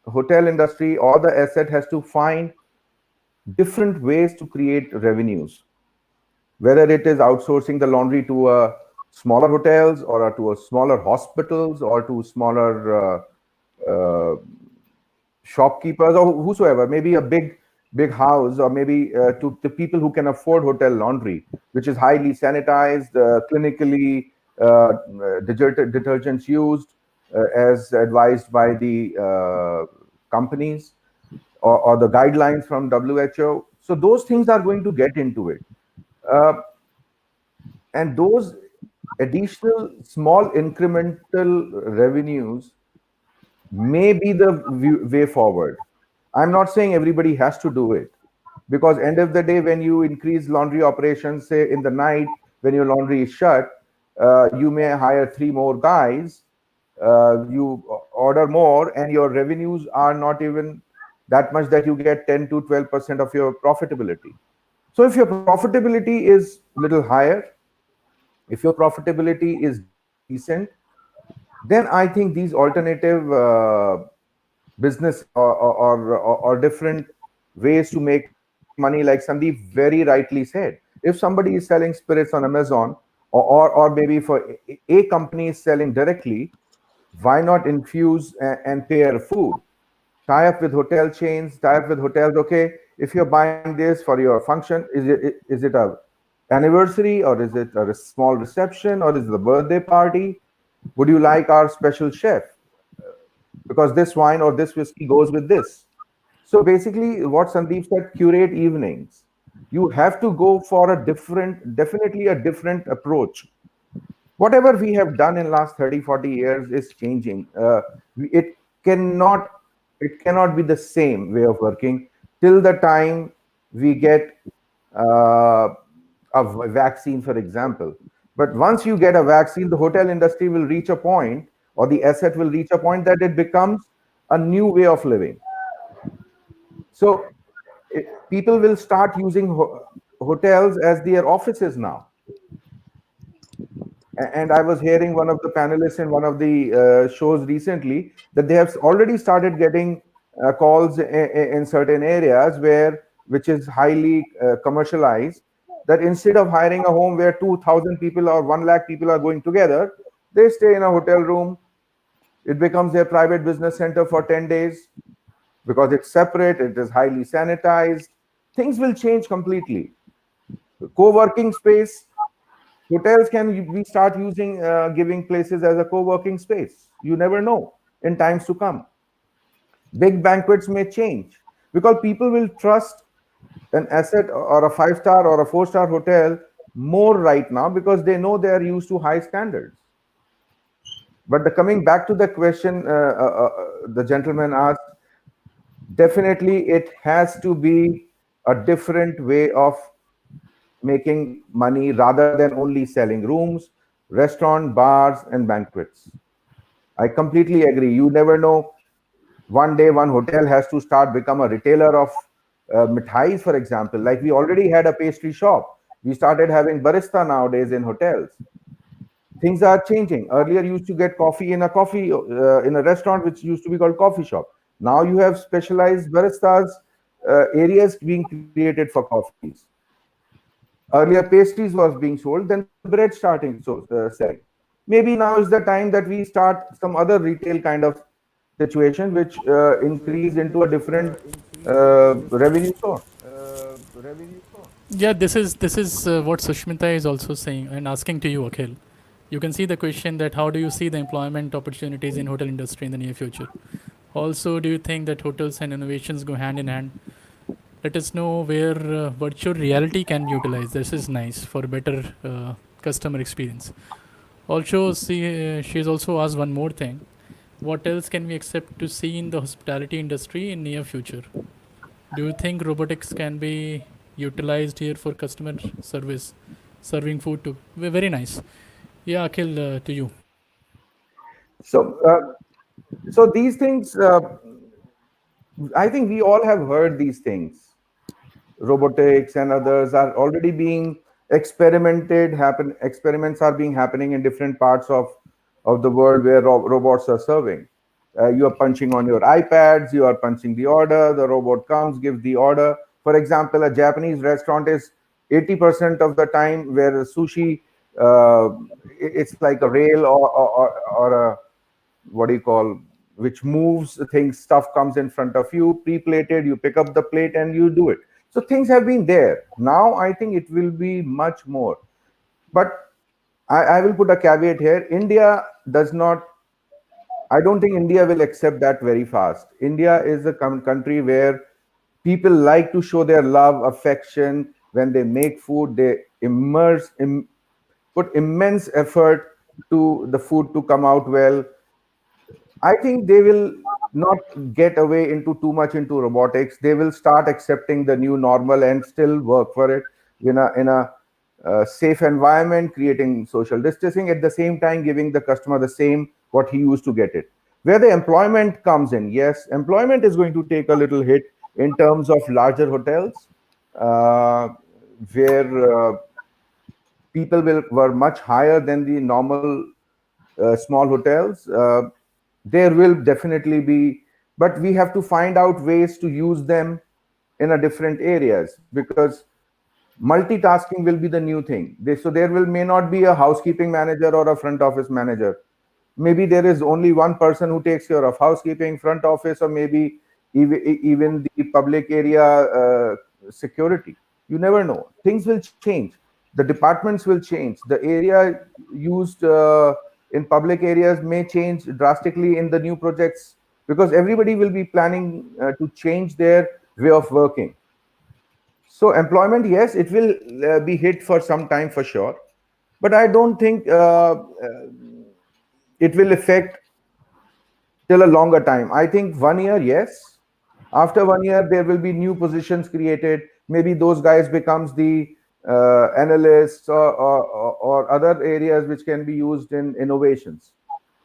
hotel industry or the asset has to find different ways to create revenues, whether it is outsourcing the laundry to smaller hotels or to smaller hospitals or to smaller shopkeepers or whosoever, maybe a big house, or maybe to the people who can afford hotel laundry, which is highly sanitized, clinically detergents used as advised by the companies or the guidelines from WHO. So those things are going to get into it. And those additional small incremental revenues may be the way forward. I'm not saying everybody has to do it, because end of the day, when you increase laundry operations, say in the night when your laundry is shut, you may hire 3 more guys, you order more, and your revenues are not even that much that you get 10 to 12% of your profitability. So if your profitability is a little higher, if your profitability is decent, then I think these alternative business or different ways to make money, like Sandeep very rightly said, if somebody is selling spirits on Amazon, or maybe for a company is selling directly, why not infuse and pair food? Tie up with hotel chains, tie up with hotels. Okay, if you're buying this for your function, is it a anniversary, or is it a small reception, or is it a birthday party? Would you like our special chef? Because this wine or this whiskey goes with this. So basically, what Sandeep said, curate evenings. You have to go for definitely a different approach. Whatever we have done in last 30, 40 years is changing. It cannot be the same way of working till the time we get a vaccine, for example. But once you get a vaccine, the hotel industry will reach a point, or the asset will reach a point, that it becomes a new way of living. So people will start using hotels as their offices now. And I was hearing one of the panelists in one of the shows recently that they have already started getting calls in certain areas where which is highly commercialized, that instead of hiring a home where 2,000 people or 1 lakh people are going together, they stay in a hotel room. It becomes their private business center for 10 days because it's separate, it is highly sanitized. Things will change completely. Co-working space, hotels can we start using giving places as a co-working space. You never know in times to come. Big banquets may change because people will trust an asset or a 5-star or a 4-star hotel more right now because they know they are used to high standards. But coming back to the question the gentleman asked, definitely it has to be a different way of making money rather than only selling rooms, restaurant, bars, and banquets. I completely agree. You never know. One day, one hotel has to start become a retailer of mithais, for example. Like we already had a pastry shop. We started having barista nowadays in hotels. Things are changing. Earlier, you used to get coffee in a restaurant, which used to be called coffee shop. Now you have specialized baristas areas being created for coffees. Earlier, pastries was being sold, then bread starting selling. Maybe now is the time that we start some other retail kind of situation, which increase into a different revenue source.
Yeah, this is what Sushmita is also saying and asking to you, Akhil. You can see the question that how do you see the employment opportunities in hotel industry in the near future? Also, do you think that hotels and innovations go hand in hand? Let us know where virtual reality can be utilized. This is nice for better customer experience. Also, she's also asked one more thing. What else can we expect to see in the hospitality industry in near future? Do you think robotics can be utilized here for customer service, serving food too? Very nice. Yeah, Akhil, to you.
So, these things, I think we all have heard these things. Robotics and others are already being experimented. Experiments are being happening in different parts of the world where robots are serving. You are punching on your iPads, you are punching the order, the robot comes, gives the order. For example, a Japanese restaurant is 80% of the time where sushi, it's like a rail or a, what do you call, which moves things, stuff comes in front of you, pre-plated, you pick up the plate and you do it. So things have been there. Now I think it will be much more. But I will put a caveat here. India does not, I don't think India will accept that very fast. India is a country where people like to show their love, affection. When they make food, they put immense effort to the food to come out well. I think they will not get away into too much into robotics. They will start accepting the new normal and still work for it in a safe environment, creating social distancing, at the same time giving the customer the same what he used to get it. Where the employment comes in, yes, employment is going to take a little hit in terms of larger hotels, where people were much higher than the normal small hotels. There will definitely be, but we have to find out ways to use them in a different areas, because multitasking will be the new thing. So there may not be a housekeeping manager or a front office manager. Maybe there is only one person who takes care of housekeeping, front office, or maybe even the public area security. You never know. Things will change. The departments will change. The area used in public areas may change drastically in the new projects, because everybody will be planning to change their way of working. So employment, yes, it will be hit for some time for sure, but I don't think it will affect till a longer time. I think 1 year, yes. After 1 year, there will be new positions created. Maybe those guys becomes the analysts or other areas which can be used in innovations,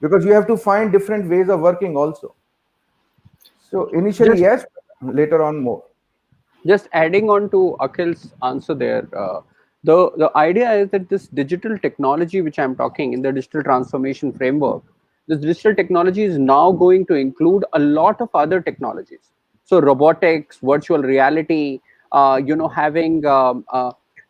because you have to find different ways of working also. So initially, yes, later on more.
Just adding on to Akhil's answer there, the idea is that this digital technology, which I'm talking in the digital transformation framework, this digital technology is now going to include a lot of other technologies. So robotics, virtual reality, having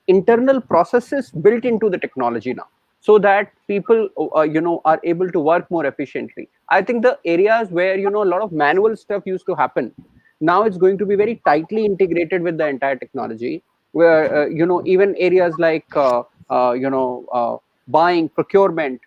internal processes built into the technology now, so that people are able to work more efficiently. I think the areas where a lot of manual stuff used to happen, now it's going to be very tightly integrated with the entire technology, where even areas like buying, procurement,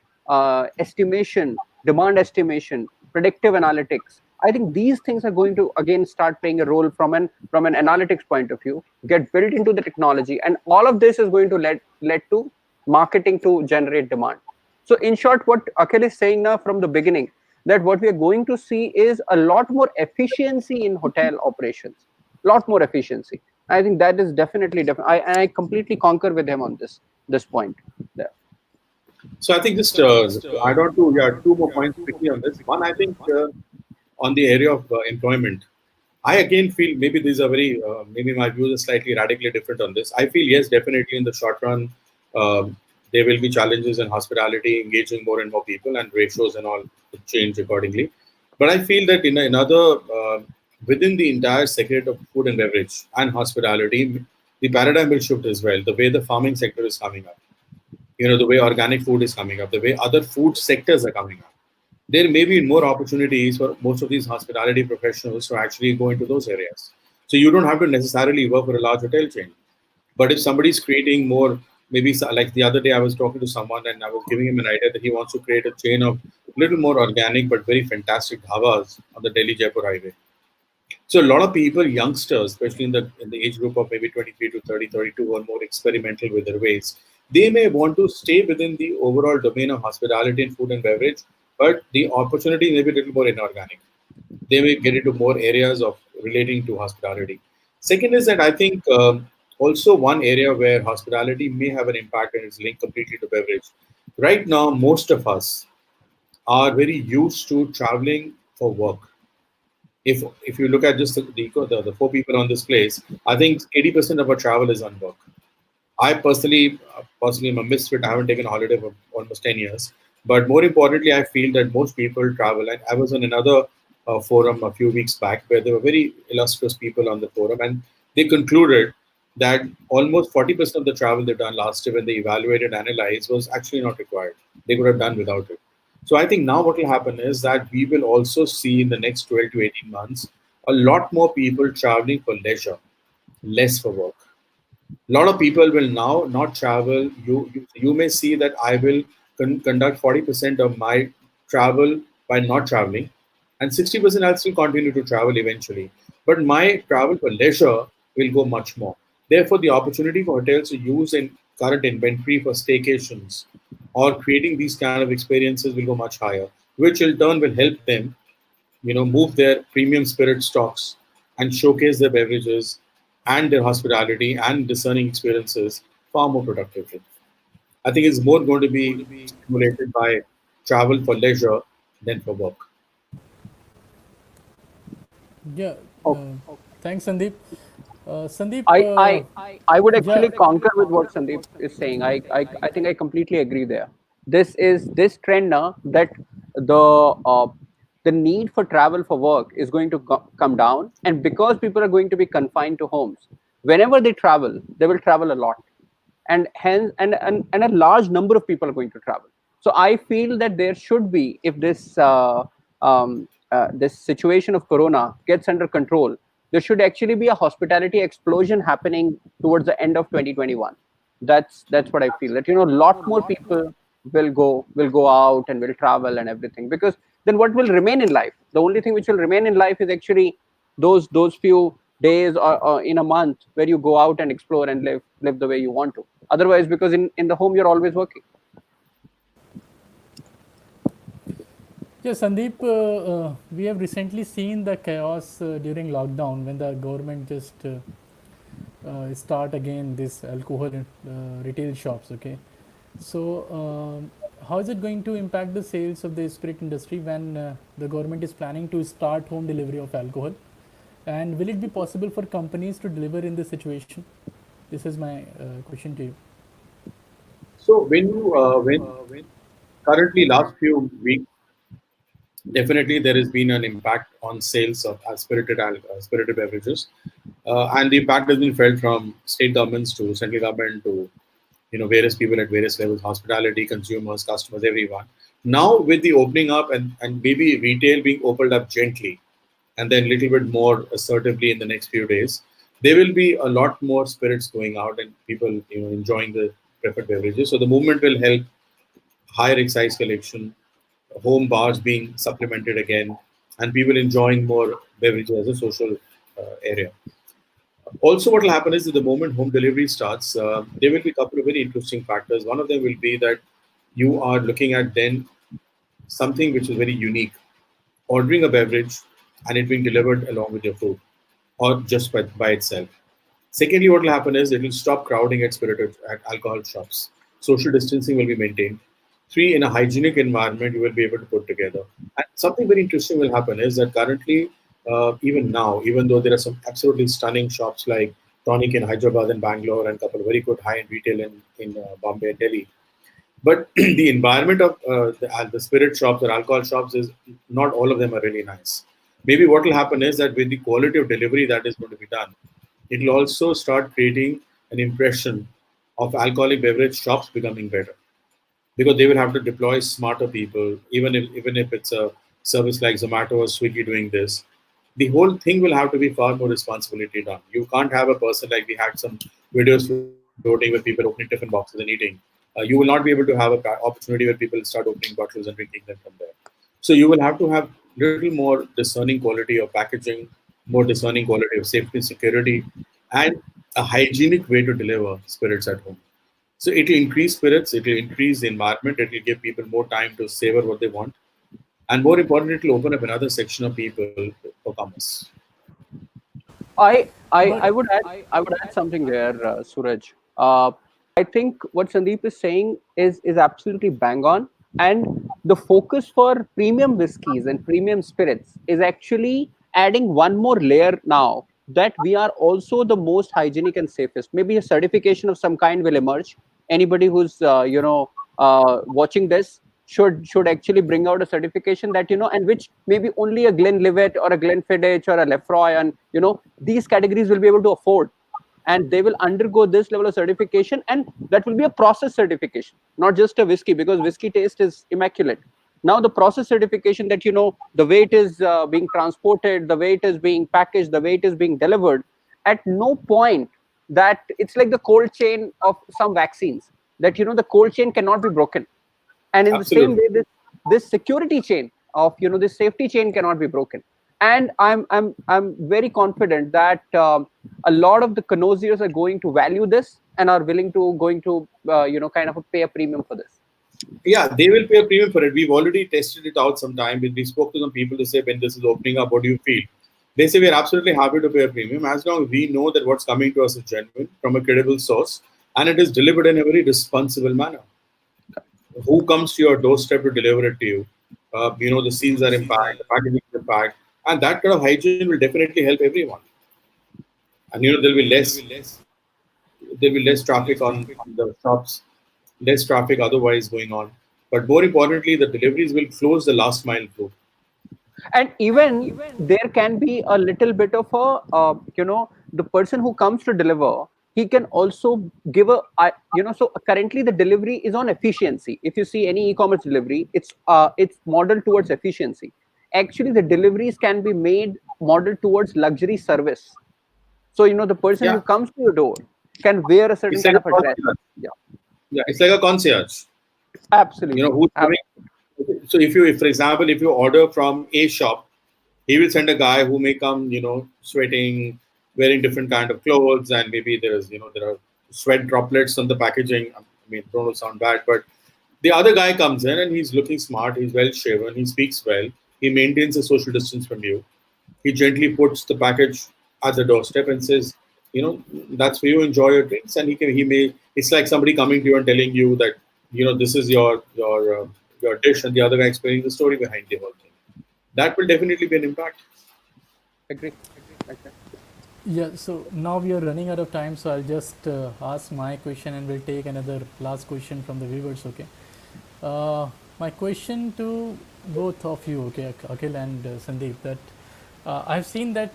estimation, demand estimation, predictive analytics. I think these things are going to again start playing a role from an analytics point of view, get built into the technology, and all of this is going to lead to marketing to generate demand. So in short, what Akhil is saying now from the beginning, that what we are going to see is a lot more efficiency in hotel operations, lot more efficiency. I think that is definitely I completely concur with him on this point there.
So I think just to add on to two more points quickly on this. One, I think on the area of employment, I again feel maybe these are maybe my views are slightly radically different on this. I feel yes, definitely in the short run, there will be challenges in hospitality, engaging more and more people, and ratios and all will change accordingly. But I feel that in another within the entire sector of food and beverage and hospitality, the paradigm will shift as well. The way the farming sector is coming up, the way organic food is coming up, the way other food sectors are coming up, there may be more opportunities for most of these hospitality professionals to actually go into those areas. So you don't have to necessarily work for a large hotel chain. But if somebody's creating more, maybe like the other day I was talking to someone and I was giving him an idea that he wants to create a chain of little more organic but very fantastic dhabas on the Delhi-Jaipur highway. So a lot of people, youngsters, especially in the age group of maybe 23 to 30, 32, are more experimental with their ways. They may want to stay within the overall domain of hospitality and food and beverage, but the opportunity may be a little more inorganic. They may get into more areas of relating to hospitality. Second is that I think also one area where hospitality may have an impact and it's linked completely to beverage. Right now, most of us are very used to traveling for work. If you look at just the four people on this place, I think 80% of our travel is on work. I personally am a misfit. I haven't taken a holiday for almost 10 years. But more importantly, I feel that most people travel. And I was on another forum a few weeks back where there were very illustrious people on the forum. And they concluded that almost 40% of the travel they've done last year when they evaluated and analyzed was actually not required. They could have done without it. So I think now what will happen is that we will also see in the next 12 to 18 months a lot more people traveling for leisure, less for work. A lot of people will now not travel. You may see that I will conduct 40% of my travel by not traveling, and 60% I'll still continue to travel eventually. But my travel for leisure will go much more. Therefore, the opportunity for hotels to use in current inventory for staycations or creating these kind of experiences will go much higher, which in turn will help them, move their premium spirit stocks and showcase their beverages and their hospitality and discerning experiences far more productively. I think it's more going to be stimulated by travel for leisure than for work.
Yeah. Thanks, Sandeep. Sandeep,
I would actually concur with what Sandeep is saying. I think I completely agree there. This trend now that the need for travel for work is going to come down, and because people are going to be confined to homes, whenever they will travel a lot, and hence and a large number of people are going to travel. So I feel that there should be, if this situation of corona gets under control, there should actually be a hospitality explosion happening towards the end of 2021. That's what I feel, that a lot more people will go out and will travel and everything, because then what will remain in life? The only thing which will remain in life is actually those few days or in a month where you go out and explore and live the way you want to. Otherwise, because in the home you're always working.
Yeah, Sandeep, we have recently seen the chaos during lockdown when the government just start again this alcohol retail shops. Okay, so how is it going to impact the sales of the spirit industry when the government is planning to start home delivery of alcohol? And will it be possible for companies to deliver in this situation? This is my question to you.
So when currently last few weeks, definitely there has been an impact on sales of spirited beverages, and the impact has been felt from state governments to central government to various people at various levels, hospitality, consumers, customers, everyone. Now with the opening up and maybe retail being opened up gently and then a little bit more assertively in the next few days, there will be a lot more spirits going out and people enjoying the preferred beverages. So the movement will help higher excise collection, home bars being supplemented again, and people enjoying more beverages as a social area. Also, what will happen is that the moment home delivery starts, there will be a couple of very interesting factors. One of them will be that you are looking at then something which is very unique, ordering a beverage and it being delivered along with your food or just by itself. Secondly, what will happen is it will stop crowding at alcohol shops. Social distancing will be maintained. Three, in a hygienic environment, you will be able to put together. And something very interesting will happen is that currently, even now, even though there are some absolutely stunning shops like Tonic in Hyderabad and Bangalore and a couple of very good high-end retail in Bombay and Delhi, but the environment of the spirit shops or alcohol shops is not all of them are really nice. Maybe what will happen is that with the quality of delivery that is going to be done, it will also start creating an impression of alcoholic beverage shops becoming better because they will have to deploy smarter people, even if it's a service like Zomato or Swiggy doing this. The whole thing will have to be far more responsibility done. You can't have a person like we had some videos floating with people opening different boxes and eating. You will not be able to have an opportunity where people start opening bottles and drinking them from there. So you will have to have little more discerning quality of packaging, more discerning quality of safety and security, and a hygienic way to deliver spirits at home. So it will increase spirits, it will increase the environment, it will give people more time to savor what they want. And more importantly, it will open up another section of people for commerce.
I would add something there, Suraj. I think what Sandeep is saying is absolutely bang on, and the focus for premium whiskies and premium spirits is actually adding one more layer now that we are also the most hygienic and safest. Maybe a certification of some kind will emerge. Anybody who's watching this should actually bring out a certification that and which maybe only a Glenlivet or a Glenfiddich or a Lefroy and these categories will be able to afford, and they will undergo this level of certification, and that will be a process certification, not just a whiskey, because whiskey taste is immaculate. Now the process certification that the way it is being transported, the way it is being packaged, the way it is being delivered, at no point that it's like the cold chain of some vaccines that the cold chain cannot be broken. And in
Absolutely.
the same way, this security chain of this safety chain cannot be broken. And I'm very confident that a lot of the connoisseurs are going to value this and are willing to kind of pay a premium for this.
Yeah, they will pay a premium for it. We've already tested it out sometime. We spoke to some people to say, when this is opening up, what do you feel? They say, we're absolutely happy to pay a premium as long as we know that what's coming to us is genuine from a credible source and it is delivered in a very responsible manner. Who comes to your doorstep to deliver it to you? The seals are impact, the packaging is impact, and that kind of hygiene will definitely help everyone. And there'll be less traffic on the shops, less traffic otherwise going on. But more importantly, the deliveries will close the last mile through.
And even there can be a little bit of the person who comes to deliver, he can also give so currently the delivery is on efficiency. If you see any e-commerce delivery, it's modeled towards efficiency. Actually, the deliveries can be made modeled towards luxury service. So the person who comes to your door can wear a certain kind of a dress.
Yeah, it's like a concierge.
Absolutely.
So if for example, if you order from a shop, he will send a guy who may come, sweating, wearing different kind of clothes, and maybe there are sweat droplets on the packaging. I mean, don't sound bad, but the other guy comes in and he's looking smart, he's well shaven, he speaks well, he maintains a social distance from you. He gently puts the package at the doorstep and says, that's for you, enjoy your drinks. And it's like somebody coming to you and telling you that, this is your dish, and the other guy explaining the story behind the whole thing. That will definitely be an impact.
Agree.
Yeah, so now we are running out of time, so I'll just ask my question and we'll take another last question from the viewers, okay? My question to both of you, okay, Akhil and Sandeep, that I've seen that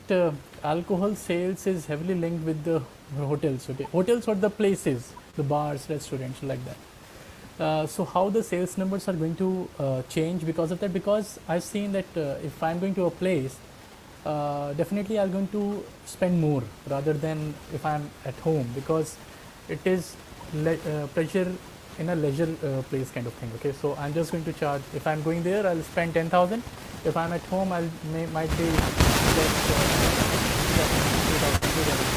alcohol sales is heavily linked with the hotels, okay, hotels or the places, the bars, restaurants, like that. So how the sales numbers are going to change because of that? Because I've seen that if I'm going to a place, definitely I'm going to spend more rather than if I'm at home, because it is pleasure in a leisure place kind of thing. Okay, so I'm just going to charge. If I'm going there, I'll spend 10,000. If I'm at home, might be just 2,000.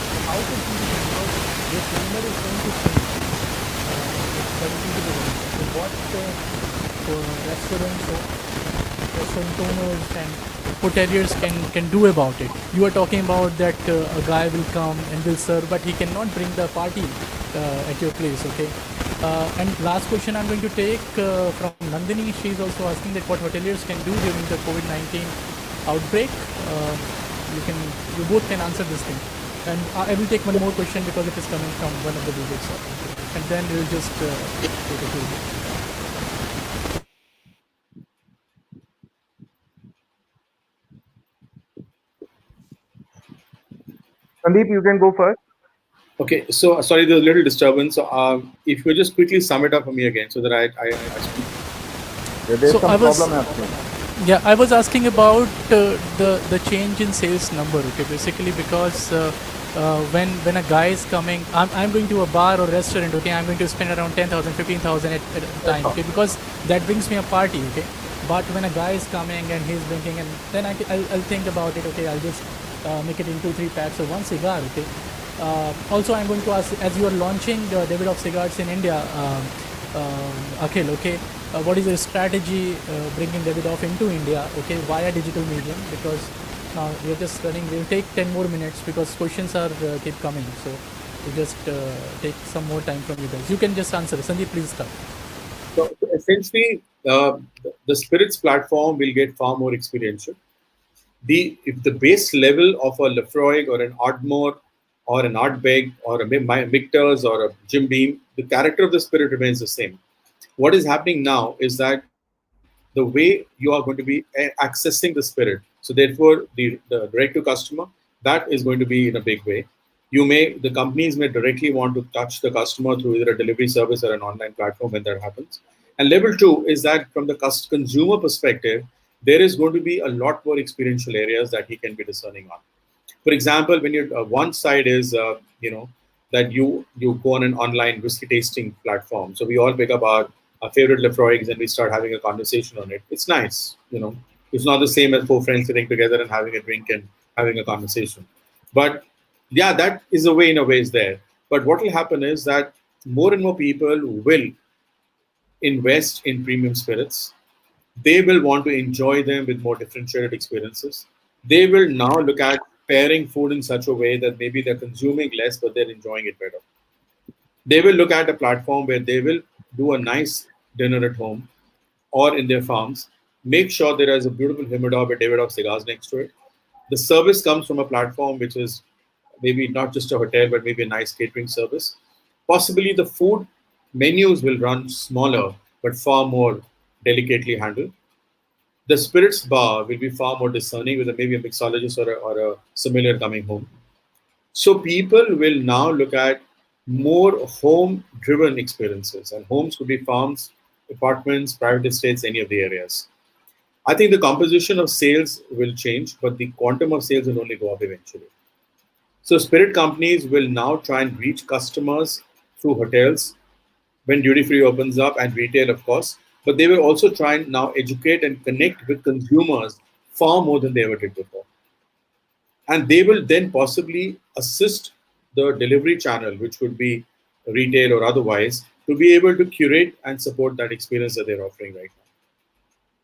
So how to see this number is going to change? What restaurant owners and hoteliers can do about it? You are talking about that a guy will come and will serve, but he cannot bring the party at your place, okay? And last question I'm going to take from Nandini. She is also asking that what hoteliers can do during the COVID-19 outbreak. You both can answer this thing. And I will take one more question because it is coming from one of the viewers. And then we'll just take a few.
Sandeep, you can go first.
Okay, so sorry, there's a little disturbance. So if you just quickly sum it up for me again, so that I
There's
So
some
I was-
problem happening.
Yeah, I was asking about the change in sales number. Okay, basically because when a guy is coming, I'm going to a bar or restaurant. Okay, I'm going to spend around 10,000, 15,000 at a time. Okay, because that brings me a party. Okay, but when a guy is coming and he's drinking, and then I'll think about it. Okay, I'll just make it into 3 packs or 1 cigar. Okay. Also, I'm going to ask, as you are launching Davidoff cigars in India, Akhil, okay, what is your strategy bringing Davidoff into India, okay, via digital medium? Because now we're just running, we'll take 10 more minutes because questions are keep coming. So we just take some more time from you guys. You can just answer. Sandeep, please start.
So essentially, the Spirits platform will get far more experiential. If the base level of a Lefroy or an Ardmore or an Ardbeg or a Michter's or a Jim Beam, the character of the spirit remains the same. What is happening now is that the way you are going to be accessing the spirit, so therefore the direct to customer, that is going to be in a big way. The companies may directly want to touch the customer through either a delivery service or an online platform when that happens. And level 2 is that from the consumer perspective, there is going to be a lot more experiential areas that he can be discerning on. For example, when you one side is that you go on an online whiskey tasting platform. So we all pick up our favorite Lefroy and we start having a conversation on it. It's nice, It's not the same as 4 friends sitting together and having a drink and having a conversation. But yeah, that is a way in a way is there. But what will happen is that more and more people will invest in premium spirits. They will want to enjoy them with more differentiated experiences. They will now look at pairing food in such a way that maybe they're consuming less, but they're enjoying it better. They will look at a platform where they will do a nice dinner at home or in their farms. Make sure there is a beautiful humidor with Davidoff cigars next to it. The service comes from a platform which is maybe not just a hotel, but maybe a nice catering service. Possibly the food menus will run smaller, but far more delicately handled. The spirits bar will be far more discerning with maybe a mixologist or a sommelier coming home. So people will now look at more home-driven experiences, and homes could be farms, apartments, private estates, any of the areas. I think the composition of sales will change, but the quantum of sales will only go up eventually. So spirit companies will now try and reach customers through hotels when duty-free opens up and retail, of course. But they will also try and now educate and connect with consumers far more than they ever did before. And they will then possibly assist the delivery channel, which would be retail or otherwise, to be able to curate and support that experience that they're offering right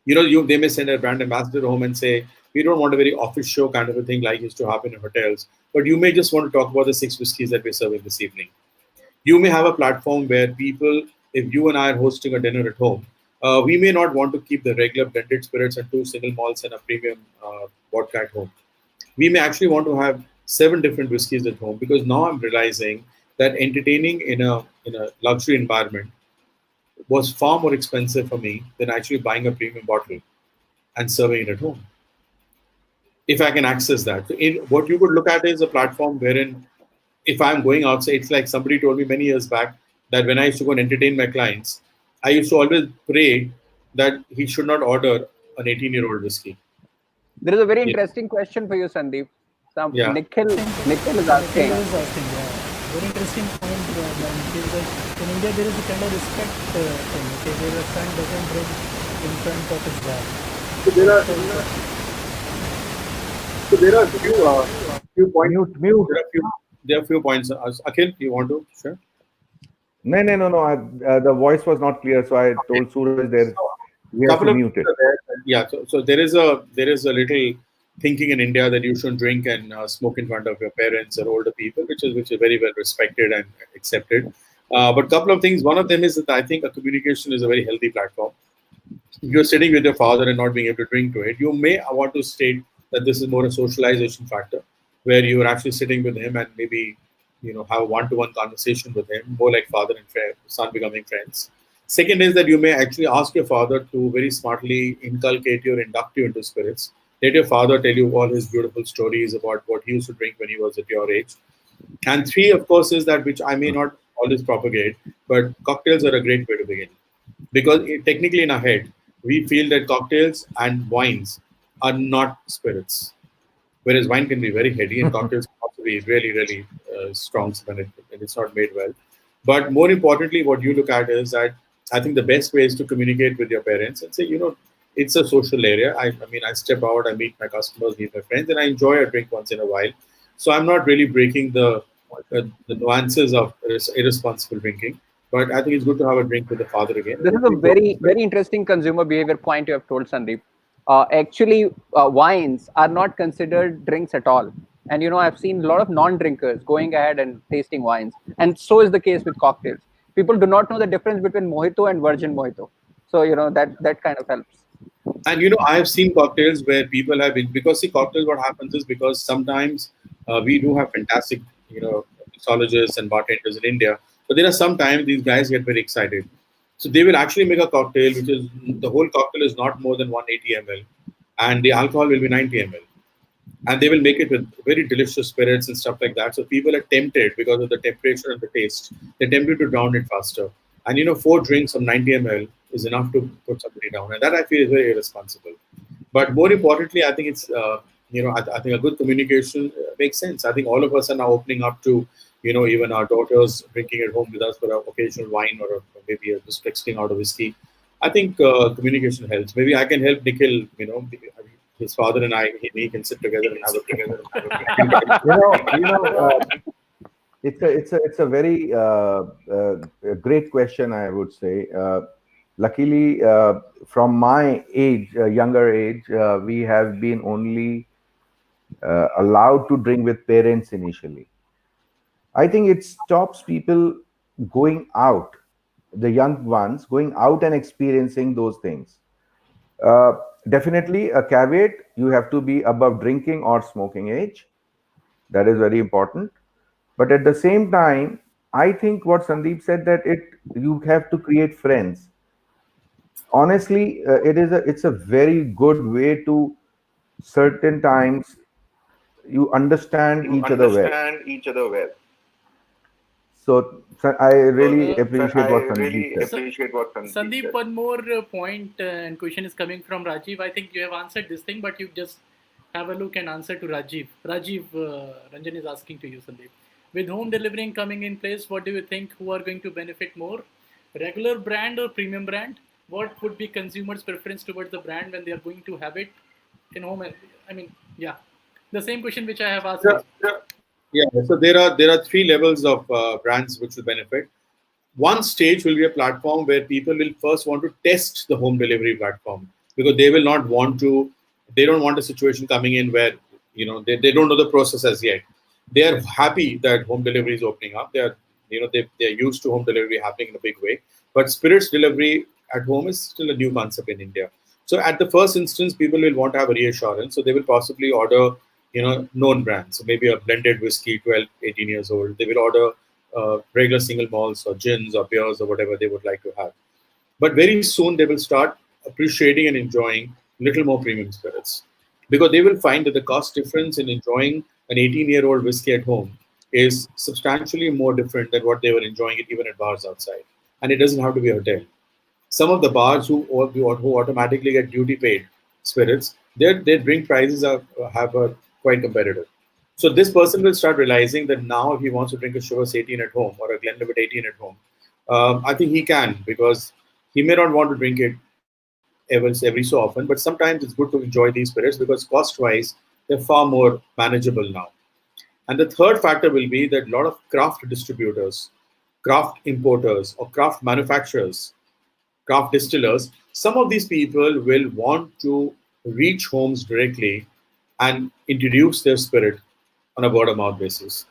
now. They may send a brand ambassador home and say, we don't want a very office show kind of a thing like used to happen in hotels, but you may just want to talk about the 6 whiskeys that we're serving this evening. You may have a platform where people, if you and I are hosting a dinner at home, we may not want to keep the regular blended spirits and 2 single malts and a premium vodka at home. We may actually want to have 7 different whiskeys at home, because now I'm realizing that entertaining in a luxury environment, was far more expensive for me than actually buying a premium bottle and serving it at home. If I can access that. So what you could look at is a platform wherein if I'm going outside, it's like somebody told me many years back that when I used to go and entertain my clients, I used to always pray that he should not order an 18-year-old whiskey.
There is a very interesting question for you, Sandeep.
Yeah.
Nikhil is asking.
Nikhil is asking, very interesting point. In India, there is a kind of respect thing. Okay, where a son doesn't drink in front of his dad.
So there are few points.
Mute.
There are few points. Akhil, you want to share?
No. The voice was not clear, so I told Suraj there. We have to mute it.
Yeah. So there is a little thinking in India that you shouldn't drink and smoke in front of your parents or older people, which is very well respected and accepted. But a couple of things. One of them is that I think a communication is a very healthy platform. If you're sitting with your father and not being able to drink to it, you may want to state that this is more a socialization factor, where you are actually sitting with him and maybe have a one-to-one conversation with him, more like father and son becoming friends. Second is that you may actually ask your father to very smartly inculcate you or induct you into spirits. Let your father tell you all his beautiful stories about what he used to drink when he was at your age. And three, of course, is that which I may not always propagate, but cocktails are a great way to begin. Because technically in our head, we feel that cocktails and wines are not spirits. Whereas wine can be very heady and cocktails can also be really, really strong when it's not made well. But more importantly, what you look at is that I think the best way is to communicate with your parents and say, it's a social area. I mean, I step out, I meet my customers, meet my friends, and I enjoy a drink once in a while. So I'm not really breaking the nuances of irresponsible drinking. But I think it's good to have a drink with the father again.
This is a very, very interesting consumer behavior point you have told, Sandeep. Actually, wines are not considered drinks at all. And, I've seen a lot of non-drinkers going ahead and tasting wines. And so is the case with cocktails. People do not know the difference between mojito and virgin mojito. So, that kind of helps.
And, I have seen cocktails where people have been, because cocktails, what happens is because sometimes we do have fantastic, mixologists and bartenders in India. But there are sometimes these guys get very excited. So they will actually make a cocktail, which is the whole cocktail is not more than 180 ml, and the alcohol will be 90 ml. And they will make it with very delicious spirits and stuff like that. So people are tempted because of the temperature and the taste. They're tempted to down it faster. And 4 drinks of 90 ml is enough to put somebody down. And that I feel is very irresponsible. But more importantly, I think it's, I think a good communication makes sense. I think all of us are now opening up to, even our daughters drinking at home with us for an occasional wine or maybe just texting out a whiskey. I think communication helps. Maybe I can help Nikhil, his father and I, he can sit together and have a
It's a very great question, I would say. Luckily, from my age, younger age, we have been only allowed to drink with parents initially. I think it stops people going out, the young ones going out and experiencing those things. Definitely a caveat, you have to be above drinking or smoking age. That is very important. But at the same time, I think what Sandeep said, that you have to create friends. Honestly, it's a very good way to certain times you understand each other well. So I really appreciate what Sandeep said.
Sandeep, one more point and question is coming from Rajiv. I think you have answered this thing, but you just have a look and answer to Rajiv. Rajiv, Ranjan is asking to you, Sandeep. With home delivering coming in place, what do you think, who are going to benefit more? Regular brand or premium brand? What would be consumers' preference towards the brand when they are going to have it in home? I mean, yeah, the same question which I have asked.
Yeah, so there are 3 levels of brands which will benefit. One stage will be a platform where people will first want to test the home delivery platform, because they will not want to. They don't want a situation coming in where they don't know the process as yet. They are happy that home delivery is opening up. They are they're used to home delivery happening in a big way. But spirits delivery at home is still a new concept in India. So at the first instance, people will want to have a reassurance. So they will possibly order known brands. So maybe a blended whiskey, 12, 18 years old. They will order regular single malts or gins or beers or whatever they would like to have. But very soon they will start appreciating and enjoying little more premium spirits, because they will find that the cost difference in enjoying an 18-year-old whiskey at home is substantially more different than what they were enjoying it even at bars outside. And it doesn't have to be a hotel. Some of the bars who automatically get duty paid spirits, their drink prices are quite competitive. So this person will start realizing that now if he wants to drink a Chivas 18 at home or a Glenlivet 18 at home, I think he can, because he may not want to drink it every so often, but sometimes it's good to enjoy these spirits because cost-wise, they're far more manageable now. And the third factor will be that a lot of craft distributors, craft importers, or craft manufacturers, craft distillers, some of these people will want to reach homes directly and introduce their spirit on a word of mouth basis.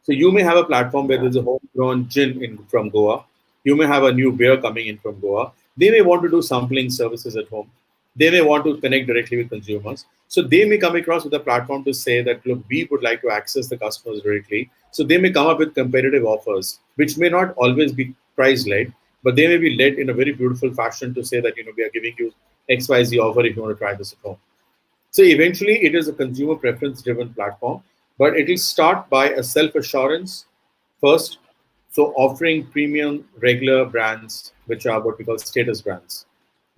So you may have a platform where there's a homegrown gin from Goa. You may have a new beer coming in from Goa. They may want to do sampling services at home. They may want to connect directly with consumers. So they may come across with a platform to say that, look, we would like to access the customers directly. So they may come up with competitive offers, which may not always be price-led, but they may be led in a very beautiful fashion to say that, we are giving you XYZ offer if you want to try this at home. So eventually it is a consumer preference driven platform, but it will start by a self-assurance first. So offering premium regular brands, which are what we call status brands.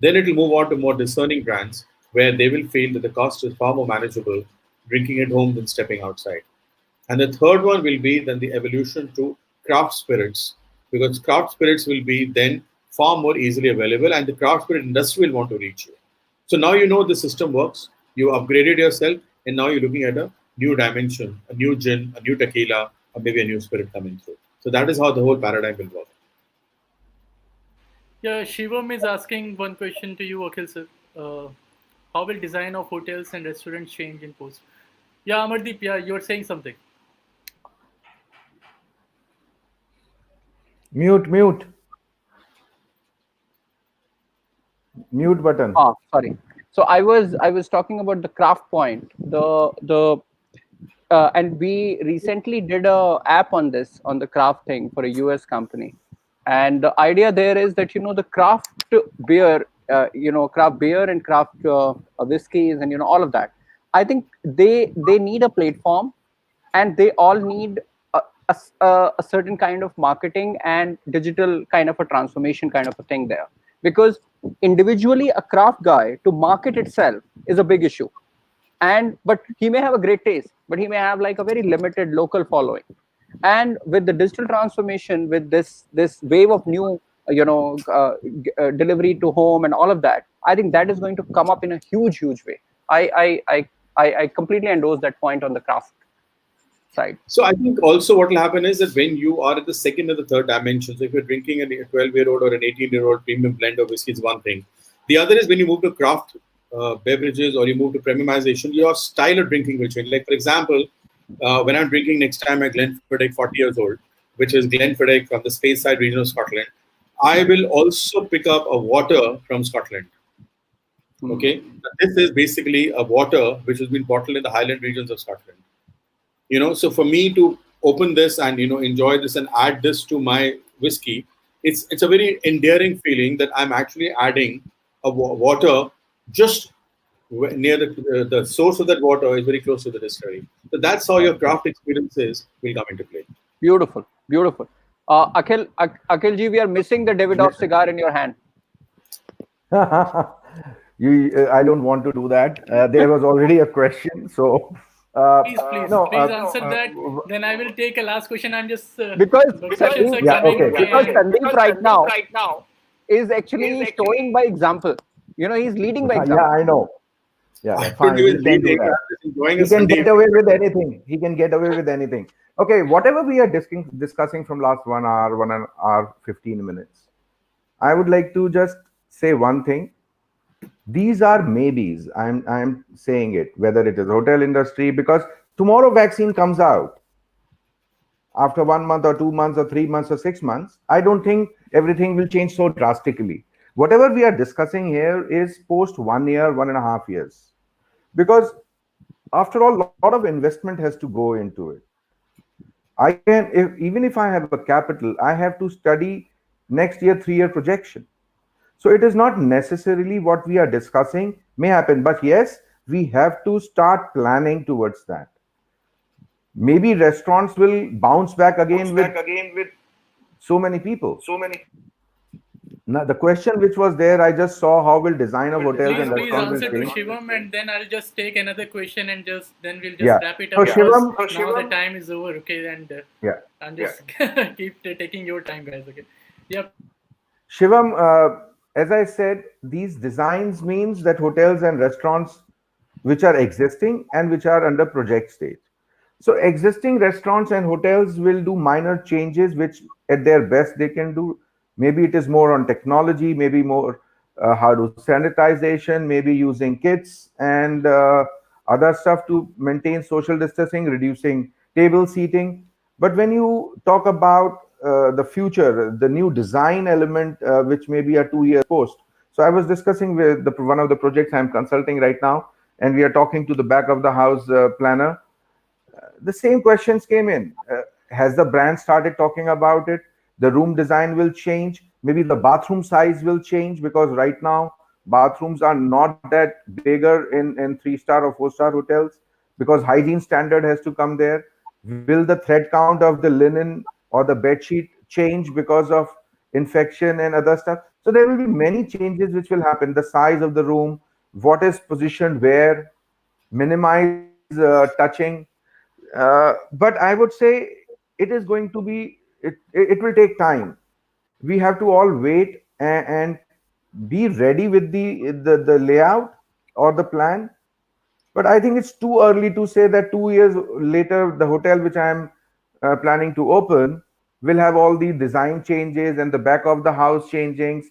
Then it will move on to more discerning brands where they will feel that the cost is far more manageable drinking at home than stepping outside. And the third one will be then the evolution to craft spirits, because craft spirits will be then far more easily available and the craft spirit industry will want to reach you. So now you know the system works, you upgraded yourself, and now you're looking at a new dimension, a new gin, a new tequila, or maybe a new spirit coming through. So that is how the whole paradigm will work.
Yeah, Shivam is asking one question to you, Akhil sir. How will design of hotels and restaurants change in post? Yeah, Amardeep, yeah, you're saying something.
Mute button.
Sorry. So I was talking about the craft point. And we recently did a app on this, on the craft thing, for a US company. And the idea there is that, the craft beer, craft beer and craft whiskeys and, all of that. I think they need a platform, and they all need a certain kind of marketing and digital kind of a transformation kind of a thing there. Because individually, a craft guy to market itself is a big issue. But he may have a great taste, but he may have like a very limited local following. And with the digital transformation, with this wave of new delivery to home and all of that, I think that is going to come up in a huge way. I completely endorse that point on the craft side.
So I think also what will happen is that when you are at the second or the third dimension, so if you're drinking a 12-year-old or an 18-year-old premium blend of whiskey is one thing. The other is when you move to craft beverages or you move to premiumization, your style of drinking will change. Like, for example, when I'm drinking next time at Glenfiddich 40 years old, which is Glenfiddich from the Speyside region of Scotland, I will also pick up a water from Scotland. Okay, this is basically a water which has been bottled in the Highland regions of Scotland. So for me to open this and enjoy this and add this to my whiskey, it's a very endearing feeling that I'm actually adding a water just near the source of that water is very close to the distillery. So that's how your craft experiences will come into play.
Beautiful. Akhil ji, we are missing the Davidoff cigar in your hand.
I don't want to do that. There was already a question, so.
Please answer that. Then I will take a last question and just
because Sandeep right now is actually showing by example. He's leading by example.
Yeah, I know. Yeah, fine. He can do that. He can get away with anything. Okay, whatever we are discussing from last 1 hour, 15 minutes, I would like to just say one thing. These are maybes. I'm saying it, whether it is hotel industry, because tomorrow vaccine comes out. After 1 month or 2 months or 3 months or 6 months, I don't think everything will change so drastically. Whatever we are discussing here is post 1 year, 1.5 years. Because after all, a lot of investment has to go into it. Even if I have a capital, I have to study next year 3-year projection. So it is not necessarily what we are discussing may happen, but yes, we have to start planning towards that. Maybe restaurants will bounce back again with so many people. Now, the question which was there, I just saw how will design of hotels and
Please
restaurants
answer
will
to
change.
Shivam, and then I'll just take another question and then we'll
Yeah.
just wrap it
So
up because
Shivam,
now the time is over. Okay, and
yeah,
I'm just keep taking your time, guys. Okay, yeah.
Shivam, as I said, these designs means that hotels and restaurants which are existing and which are under project stage. So existing restaurants and hotels will do minor changes, which at their best they can do. Maybe it is more on technology, maybe more how to sanitization, maybe using kits and other stuff to maintain social distancing, reducing table seating. But when you talk about the future, the new design element, which may be a 2 year post. So I was discussing with one of the projects I'm consulting right now, and we are talking to the back of the house planner. The same questions came in. Has the brand started talking about it? The room design will change. Maybe the bathroom size will change, because right now bathrooms are not that bigger in 3 star or 4 star hotels, because hygiene standard has to come there. Will the thread count of the linen or the bed sheet change because of infection and other stuff? So there will be many changes which will happen. The size of the room, what is positioned where, minimize touching. But I would say it is going to be, it will take time. We have to all wait and be ready with the layout or the plan. But I think it's too early to say that 2 years later, the hotel which I am planning to open will have all the design changes and the back of the house changings.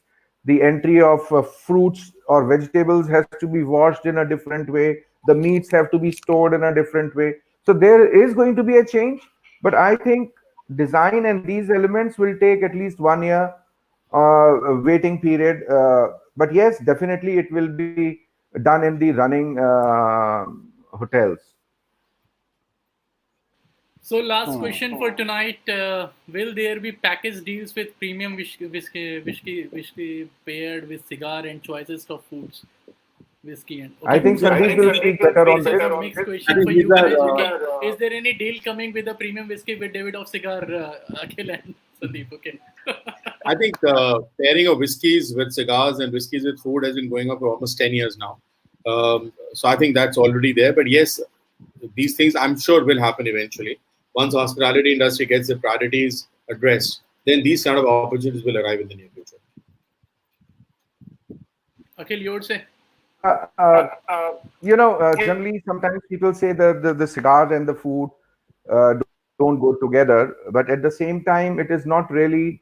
The entry of fruits or vegetables has to be washed in a different way. The meats have to be stored in a different way. So there is going to be a change, but I think design and these elements will take at least 1 year waiting period. But yes, definitely it will be done in the running hotels.
So last question for tonight: will there be package deals with premium whiskey paired with cigar and choices of foods? Whiskey and
I
okay.
think
So
Sandeep will speak better on
this is
this.
a mixed
I
question
think
for
these
you guys.
are
Okay, is there any deal coming with a premium whiskey with David of Cigar, Akhil and Sandeep? Okay.
I think pairing of whiskies with cigars and whiskies with food has been going on for almost 10 years now. So I think that's already there. But yes, these things I'm sure will happen eventually. Once hospitality industry gets the priorities addressed, then these kind of opportunities will arrive in the near future.
Akhil, you would say?
Generally, sometimes people say the cigar and the food don't go together, but at the same time, it is not really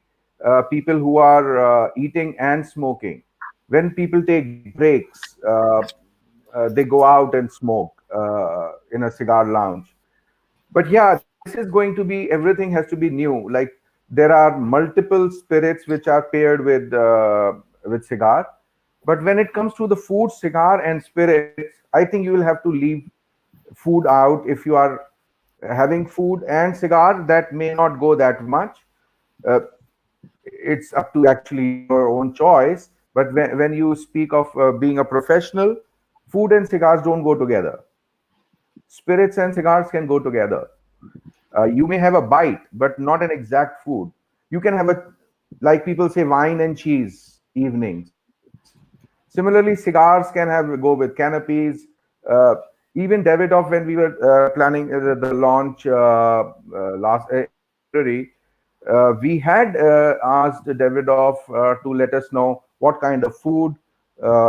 people who are eating and smoking. When people take breaks, they go out and smoke in a cigar lounge. But yeah, this is going to be, everything has to be new. Like, there are multiple spirits which are paired with cigar. But when it comes to the food, cigar, and spirits, I think you will have to leave food out. If you are having food and cigar, that may not go that much. Uh, it's up to actually your own choice. But when you speak of being a professional, food and cigars don't go together. Spirits and cigars can go together. You may have a bite, but not an exact food. You can have like people say, wine and cheese evenings. Similarly, cigars can go with canopies. Uh, Even Davidoff, when we were planning the launch last in February, we had asked Davidoff to let us know what kind of food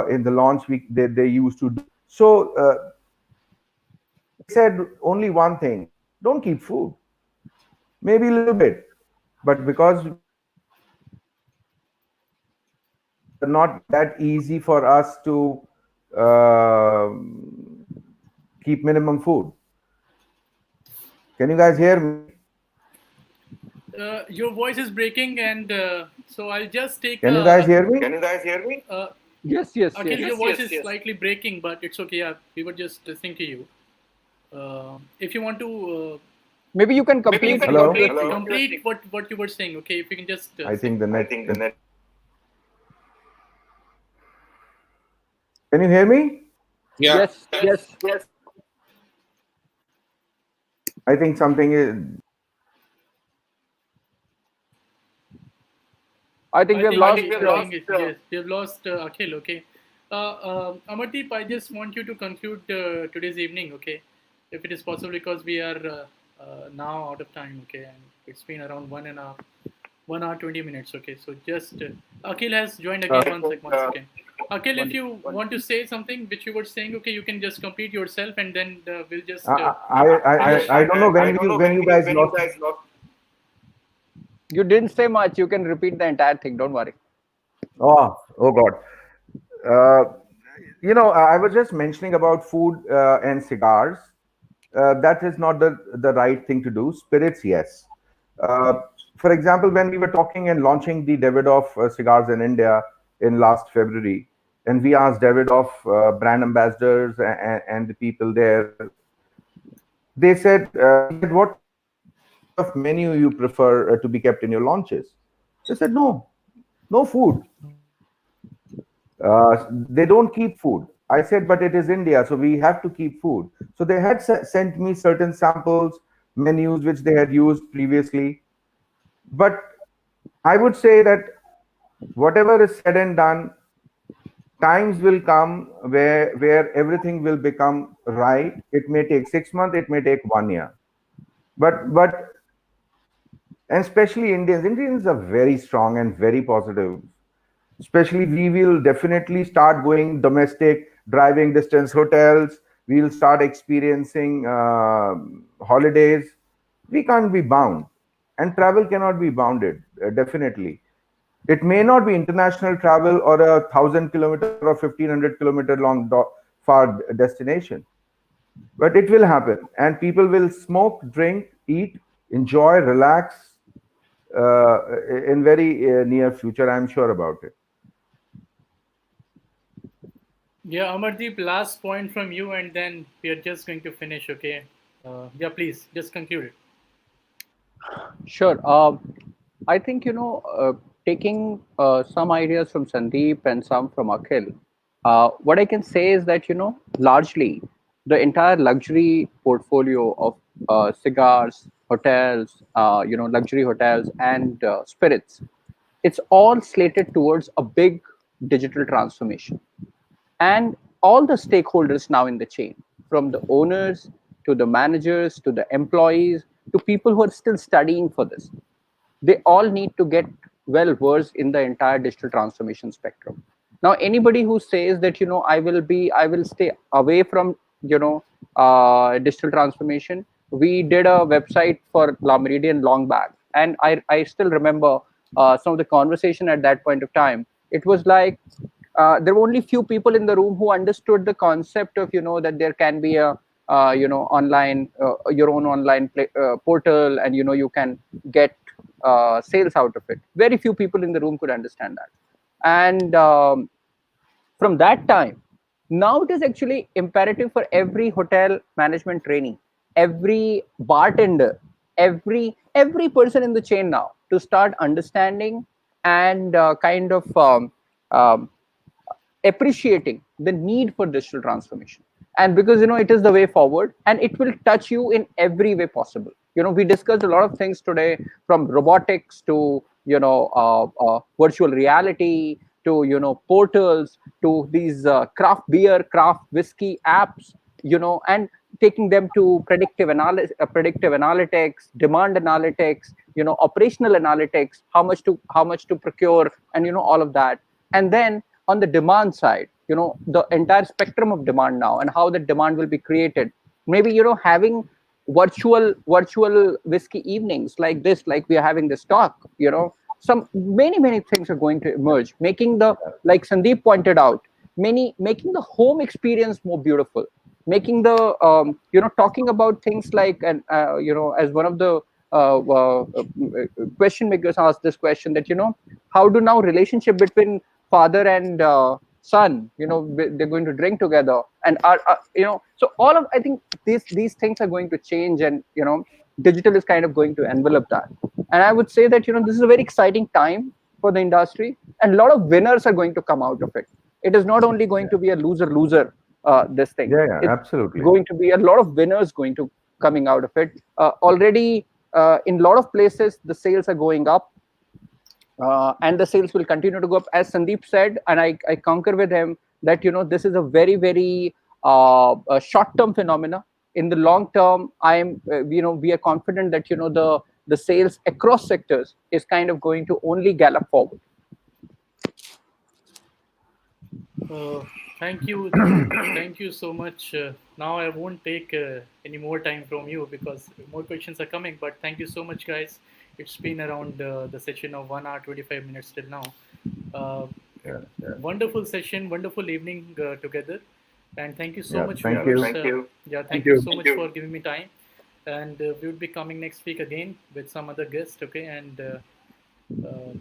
in the launch week they used to do. So they said only one thing: don't keep food. Maybe a little bit, but because not that easy for us to uh, keep minimum food. Can you guys hear me?
Your voice is breaking, and so I'll just take.
Can you guys hear me?
Yes, yes,
Akhil,
yes.
your voice is slightly breaking, but it's okay. Yeah, we were just listening to you. If you want to
Maybe you can complete
Hello?
what you're saying.
complete what you were saying, okay? If you can just
I think the net. Can you hear me?
Yeah.
Yes.
I think something is.
I think we have
I
lost.
think yes, we have lost Akhil. Okay, Amardeep, I just want you to conclude today's evening. Okay, if it is possible, because we are now out of time. Okay, and it's been around 1 hour 20 minutes. Okay, so just Akhil has joined again. One second. Akhil, if you want to say something which you were saying, okay, you can just complete yourself, and then we'll just finish.
I don't know when you guys lost.
You didn't say much. You can repeat the entire thing. Don't worry.
Oh God. Uh, I was just mentioning about food and cigars. That is not the right thing to do. Spirits, yes. Uh, for example, when we were talking and launching the Davidoff cigars in India in last February, and we asked Davidoff brand ambassadors and the people there, they said, we said, what kind of menu you prefer to be kept in your launches? They said, no food. They don't keep food. I said, but it is India, so we have to keep food. So they had sent me certain samples, menus which they had used previously. But I would say that whatever is said and done, times will come where everything will become right. It may take 6 months, it may take 1 year. But and especially Indians are very strong and very positive. Especially, we will definitely start going domestic, driving distance hotels. We'll start experiencing holidays. We can't be bound, and travel cannot be bounded. Definitely, it may not be international travel or 1,000 kilometer or 1,500 kilometer long far destination, but it will happen, and people will smoke, drink, eat, enjoy, relax in very near future. I'm sure about it.
Yeah, Amardeep, last point from you, and then we are just going to finish. Okay. Yeah, please just conclude it.
Sure. I think taking some ideas from Sandeep and some from Akhil. What I can say is that largely the entire luxury portfolio of cigars, hotels, luxury hotels and spirits, it's all slated towards a big digital transformation, and all the stakeholders now in the chain, from the owners to the managers to the employees to people who are still studying for this, they all need to get well versed in the entire digital transformation spectrum. Now anybody who says that I will stay away from digital transformation, we did a website for La Meridian long back, and I still remember some of the conversation at that point of time. It was like there were only few people in the room who understood the concept of that there can be a online your own online portal, and you can get sales out of it. Very few people in the room could understand that. And from that time, now it is actually imperative for every hotel management trainee, every bartender, every person in the chain now to start understanding and kind of um, appreciating the need for digital transformation. And because it is the way forward, and it will touch you in every way possible. We discussed a lot of things today, from robotics to virtual reality to portals to these craft beer, craft whiskey apps, and taking them to predictive analytics, demand analytics, operational analytics, how much to procure, and all of that. And then on the demand side, the entire spectrum of demand now, and how the demand will be created. Maybe having virtual whiskey evenings like this, like we are having this talk. Some many things are going to emerge, making the, like Sandeep pointed out, making the home experience more beautiful, making the talking about things like, and as one of the question makers asked this question, that how do now relationship between father and son, they're going to drink together, and so all of, I think these things are going to change, and digital is kind of going to envelop that. And I would say that this is a very exciting time for the industry, and a lot of winners are going to come out of it. it is not only going to be a loser this thing.
Yeah,
It's
absolutely.
going to be a lot of winners going to coming out of it. Already in a lot of places the sales are going up, and the sales will continue to go up, as Sandeep said, and I concur with him that this is a very very a short-term phenomena. In the long term, we are confident that the sales across sectors is kind of going to only gallop forward.
Thank you. Thank you so much. Now I won't take any more time from you because more questions are coming. But thank you so much, guys. It's been around the session of 1 hour 25 minutes till now. Wonderful session, wonderful evening together, and thank you so much.
Thank you.
Thank you so much for giving me time. And we will be coming next week again with some other guest. Okay, and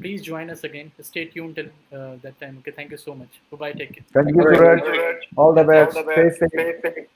please join us again. Stay tuned till that time. Okay, thank you so much. Bye bye. Take care.
Thank you, Suraj. All the best. Stay safe.